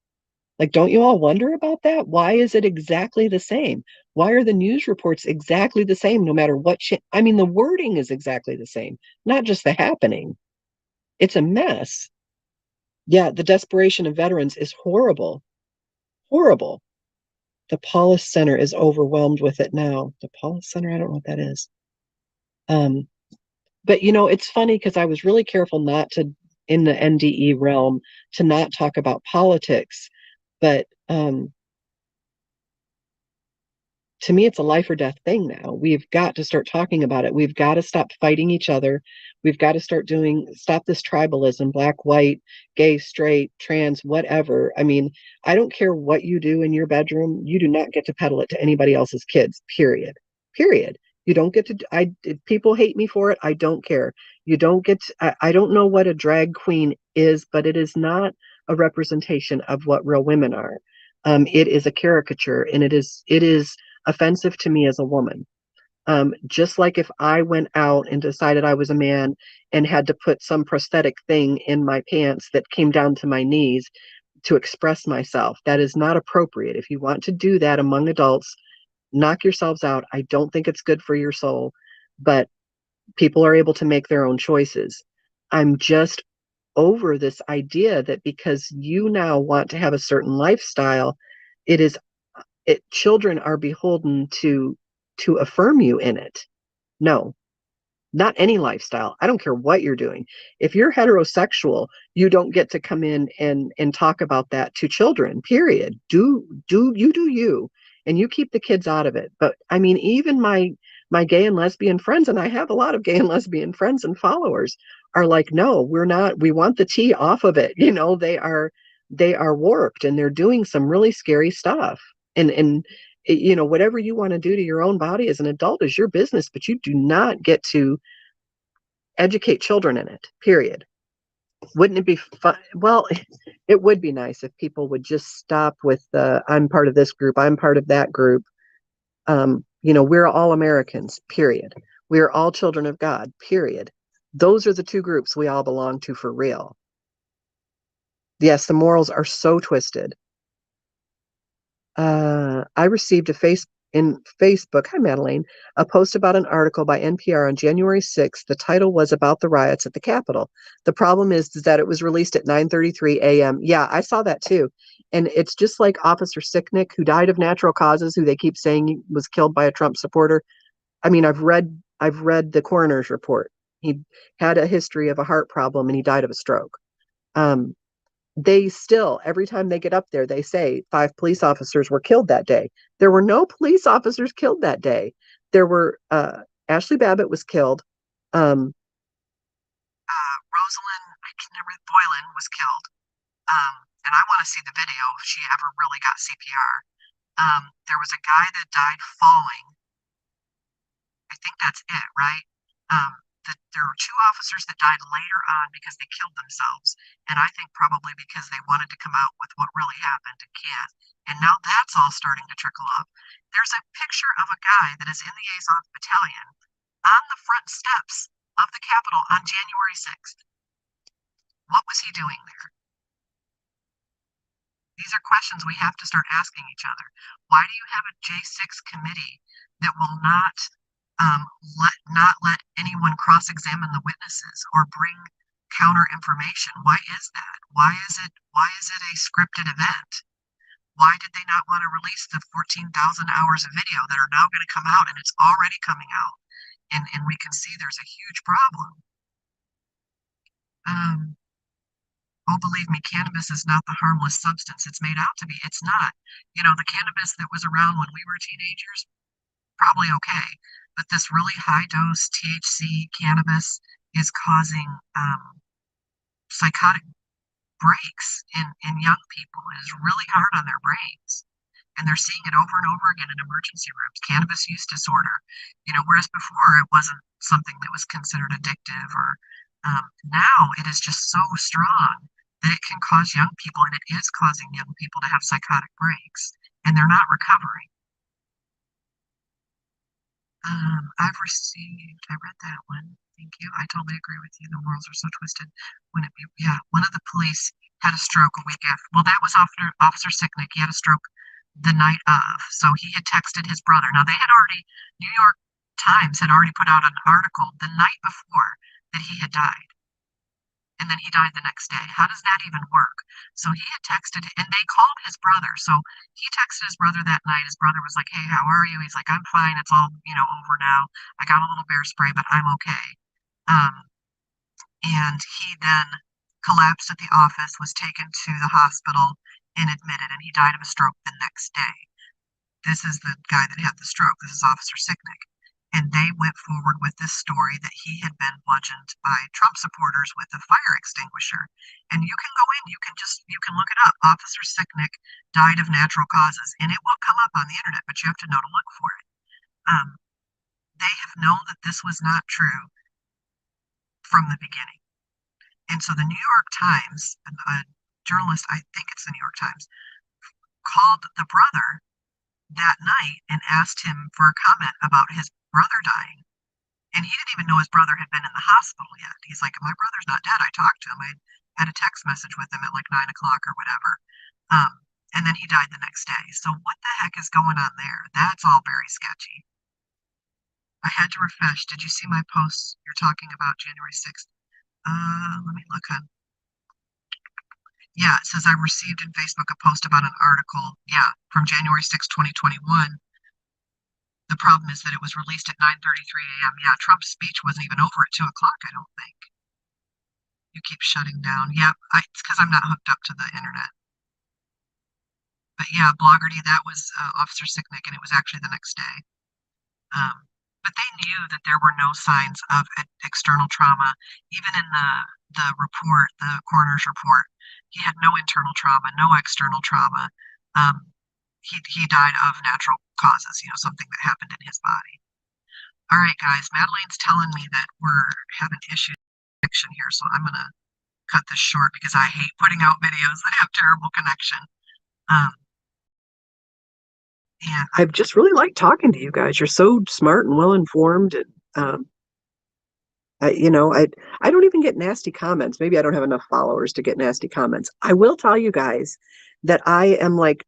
Like, don't you all wonder about that? Why is it exactly the same? Why are the news reports exactly the same no matter what? I mean, the wording is exactly the same, not just the happening. It's a mess. Yeah, the desperation of veterans is horrible. Horrible. The Paulus Center is overwhelmed with it now. The Paulus Center, I don't know what that is. Um, but it's funny because I was really careful not to, in the NDE realm, to not talk about politics. But to me, it's a life or death thing now. We've got to start talking about it. We've got to stop fighting each other. We've got to stop this tribalism, black, white, gay, straight, trans, whatever. I mean, I don't care what you do in your bedroom. You do not get to peddle it to anybody else's kids, period. Period. You don't get to, if people hate me for it, I don't care. You don't get to, I don't know what a drag queen is, but it is not a representation of what real women are. It is a caricature, and it is offensive to me as a woman. Just like if I went out and decided I was a man and had to put some prosthetic thing in my pants that came down to my knees to express myself, that is not appropriate. If you want to do that among adults, knock yourselves out. I don't think it's good for your soul, but people are able to make their own choices. I'm just over this idea that because you now want to have a certain lifestyle, it is children are beholden to affirm you in it. No, not any lifestyle. I don't care what you're doing. If you're heterosexual, you don't get to come in and talk about that to children, period. Do you, and you keep the kids out of it. But I mean, even my gay and lesbian friends, and I have a lot of gay and lesbian friends and followers, are like, no, we're not, we want the tea off of it. They are warped, and they're doing some really scary stuff. And whatever you want to do to your own body as an adult is your business, but you do not get to educate children in it, period. Wouldn't it be fun? Well, it would be nice if people would just stop with the, I'm part of this group, I'm part of that group. We're all Americans, period. We are all children of God, period. Those are the two groups we all belong to for real. Yes, the morals are so twisted. I received in Facebook, hi Madeline, a post about an article by NPR on January 6th. The title was about the riots at the Capitol. The problem is that it was released at 9:33 a.m. Yeah, I saw that too. And it's just like Officer Sicknick, who died of natural causes, who they keep saying was killed by a Trump supporter. I mean, I've read the coroner's report. He had a history of a heart problem and he died of a stroke. They still, every time they get up there, they say 5 police officers were killed that day. There were no police officers killed that day. there were Ashley Babbitt was killed. Rosalind, I can never, Boylan was killed. And I want to see the video if she ever really got CPR. There was a guy that died falling. I think that's it, right? There were two officers that died later on because they killed themselves. And I think probably because they wanted to come out with what really happened and can't. And now that's all starting to trickle up. There's a picture of a guy that is in the Azov Battalion on the front steps of the Capitol on January 6th. What was he doing there? These are questions we have to start asking each other. Why do you have a J6 committee that will not let anyone cross-examine the witnesses or bring counter information? Why is that? Why is it a scripted event? Why did they not want to release the 14,000 hours of video that are now going to come out, and it's already coming out, and we can see there's a huge problem. Oh, believe me, cannabis is not the harmless substance it's made out to be. It's not. You know, the cannabis that was around when we were teenagers, probably okay. But this really high dose THC cannabis is causing psychotic breaks in young people. It is really hard on their brains. And they're seeing it over and over again in emergency rooms. Cannabis use disorder. You know, whereas before it wasn't something that was considered addictive, or now it is just so strong that it can cause young people, and it is causing young people to have psychotic breaks, and they're not recovering. I read that one. Thank you. I totally agree with you. The worlds are so twisted. Yeah, one of the police had a stroke a week after. Well, that was Officer Sicknick. He had a stroke the night of. So he had texted his brother. Now, New York Times had already put out an article the night before that he had died. And then he died the next day. How does that even work? So he had texted, and they called his brother. So he texted his brother that night. His brother was like, "Hey, how are you?" He's like, "I'm fine. It's all, over now. I got a little bear spray, but I'm okay." And he then collapsed at the office, was taken to the hospital and admitted, and he died of a stroke the next day. This is the guy that had the stroke. This is Officer Sicknick. And they went forward with this story that he had been bludgeoned by Trump supporters with a fire extinguisher. And you can go in, you can look it up. Officer Sicknick died of natural causes, and it will come up on the internet, but you have to know to look for it. They have known that this was not true from the beginning. And so the New York Times, a journalist, I think it's the New York Times, called the brother that night and asked him for a comment about his brother dying. And he didn't even know his brother had been in the hospital yet. He's like, "My brother's not dead. I talked to him. I had a text message with him at like 9 o'clock or whatever." And then he died the next day. So what the heck is going on there? That's all very sketchy. I had to refresh. Did you see my post? You're talking about January 6th. Let me look on. Yeah, it says I received in Facebook a post about an article. Yeah, from January 6, 2021. The problem is that it was released at 9:33 a.m. Yeah, Trump's speech wasn't even over at 2 o'clock, I don't think. You keep shutting down. Yeah, it's because I'm not hooked up to the internet. But yeah, Bloggerty, that was Officer Sicknick, and it was actually the next day. But they knew that there were no signs of external trauma. Even in the report, the coroner's report, he had no internal trauma, no external trauma. He died of natural causes, something that happened in his body. All right, guys, Madeleine's telling me that we're having issues with connection here, so I'm going to cut this short because I hate putting out videos that have terrible connection. And I've just really liked talking to you guys. You're so smart and well-informed. And, I don't even get nasty comments. Maybe I don't have enough followers to get nasty comments. I will tell you guys that I am like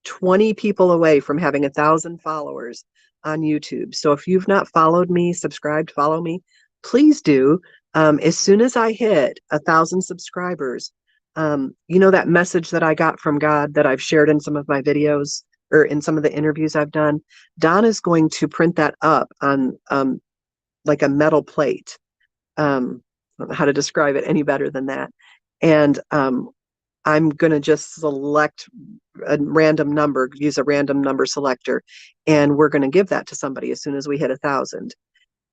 20 people away from having 1,000 followers on YouTube. So if you've not followed me, subscribed, follow me, please do. As soon as I hit 1,000 subscribers, that message that I got from God that I've shared in some of my videos or in some of the interviews I've done, Don is going to print that up on like a metal plate. I don't know how to describe it any better than that. And I'm going to just select a random number, use a random number selector, and we're going to give that to somebody as soon as we hit 1,000.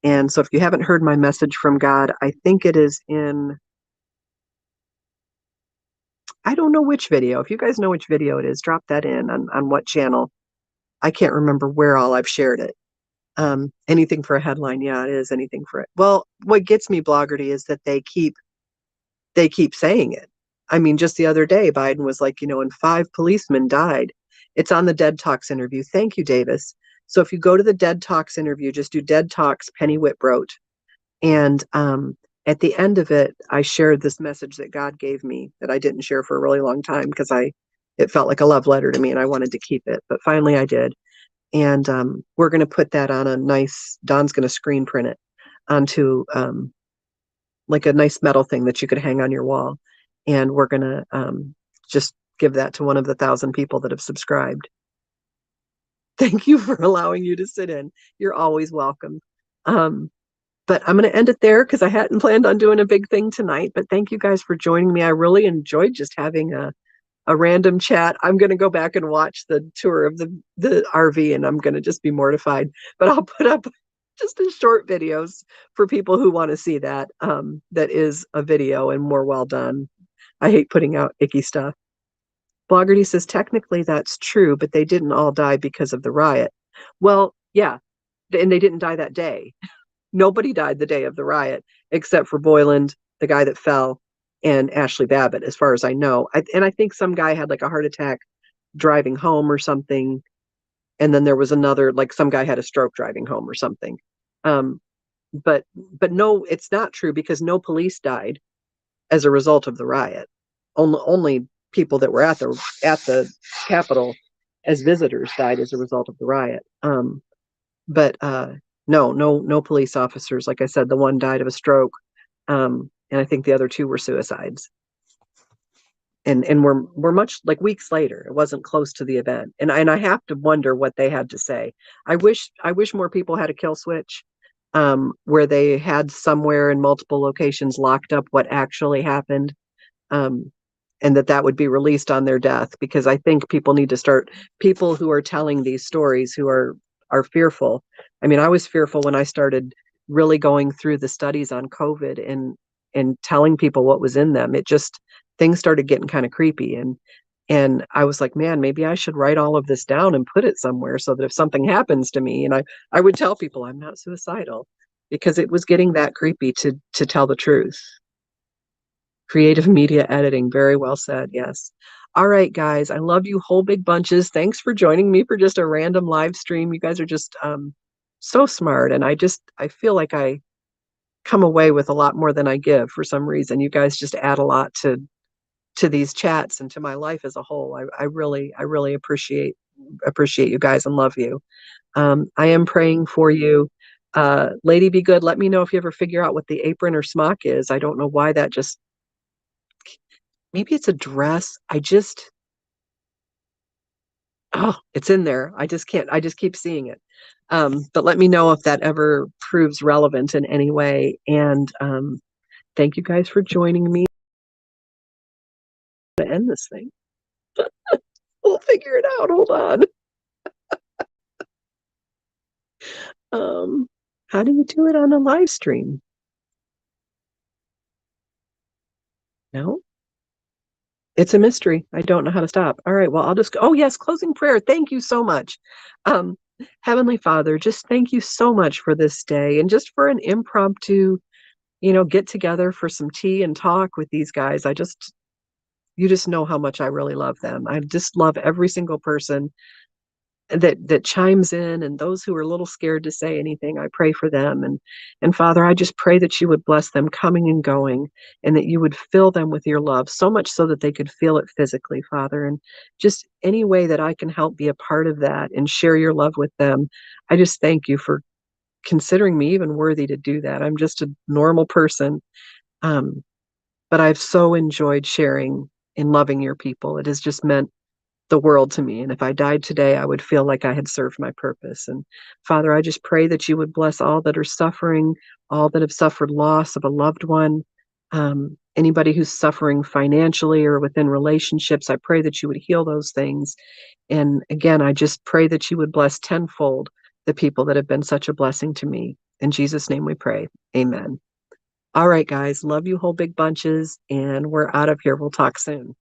And so if you haven't heard my message from God, I think it is in, I don't know which video. If you guys know which video it is, drop that in on what channel. I can't remember where all I've shared it. Anything for a headline. Yeah, it is anything for it. Well, what gets me, Bloggerty, is that they keep saying it. I mean, just the other day, Biden was like, and 5 policemen died. It's on the Dead Talks interview. Thank you, Davis. So if you go to the Dead Talks interview, just do Dead Talks Penny Whitbroat. And at the end of it, I shared this message that God gave me that I didn't share for a really long time because it felt like a love letter to me and I wanted to keep it. But finally I did. And we're going to put that on a nice, Don's going to screen print it onto like a nice metal thing that you could hang on your wall. And we're going to just give that to one of the 1,000 people that have subscribed. Thank you for allowing you to sit in. You're always welcome. But I'm going to end it there because I hadn't planned on doing a big thing tonight. But thank you guys for joining me. I really enjoyed just having a random chat. I'm going to go back and watch the tour of the RV and I'm going to just be mortified. But I'll put up just in short videos for people who want to see that. That is a video and more well done. I hate putting out icky stuff. Bloggerty says, technically that's true, but they didn't all die because of the riot. Well, yeah, and they didn't die that day. Nobody died the day of the riot except for Boyland, the guy that fell, and Ashley Babbitt, as far as I know. And I think some guy had like a heart attack driving home or something. And then there was another, like some guy had a stroke driving home or something. But no, it's not true because no police died as a result of the riot. Only people that were at the Capitol as visitors died as a result of the riot. But no police officers. Like I said, the one died of a stroke, and I think the other 2 were suicides. And we're much like weeks later. It wasn't close to the event, and I have to wonder what they had to say. I wish more people had a kill switch, where they had somewhere in multiple locations locked up what actually happened, and that would be released on their death. Because I think people need to start. People who are telling these stories who are fearful. I mean, I was fearful when I started really going through the studies on COVID and telling people what was in them. It just, things started getting kind of creepy. And I was like, man, maybe I should write all of this down and put it somewhere so that if something happens to me, and I would tell people I'm not suicidal, because it was getting that creepy to tell the truth. Creative media editing. Very well said. Yes. All right, guys. I love you whole big bunches. Thanks for joining me for just a random live stream. You guys are just so smart. And I feel like I come away with a lot more than I give for some reason. You guys just add a lot to these chats and to my life as a whole. I really appreciate you guys and love you. I am praying for you. Lady Be Good, let me know if you ever figure out what the apron or smock is. I don't know why that just, maybe it's a dress. Oh, it's in there. I just keep seeing it. But let me know if that ever proves relevant in any way. And thank you guys for joining me to end this thing. We'll figure it out. Hold on. How do you do it on a live stream? No, it's a mystery. I don't know how to stop. All right, well, I'll just go. Oh yes, closing prayer. Thank you so much. Heavenly Father, just thank you so much for this day and just for an impromptu, get together for some tea and talk with these guys. You just know how much I really love them. I just love every single person that chimes in, and those who are a little scared to say anything, I pray for them. And Father, I just pray that you would bless them coming and going, and that you would fill them with your love, so much so that they could feel it physically, Father. And just any way that I can help be a part of that and share your love with them, I just thank you for considering me even worthy to do that. I'm just a normal person, but I've so enjoyed sharing and loving your people. It has just meant the world to me. And if I died today, I would feel like I had served my purpose. And Father, I just pray that you would bless all that are suffering, all that have suffered loss of a loved one. Anybody who's suffering financially or within relationships, I pray that you would heal those things. And again, I just pray that you would bless tenfold the people that have been such a blessing to me. In Jesus' name we pray. Amen. All right, guys. Love you whole big bunches, and we're out of here. We'll talk soon.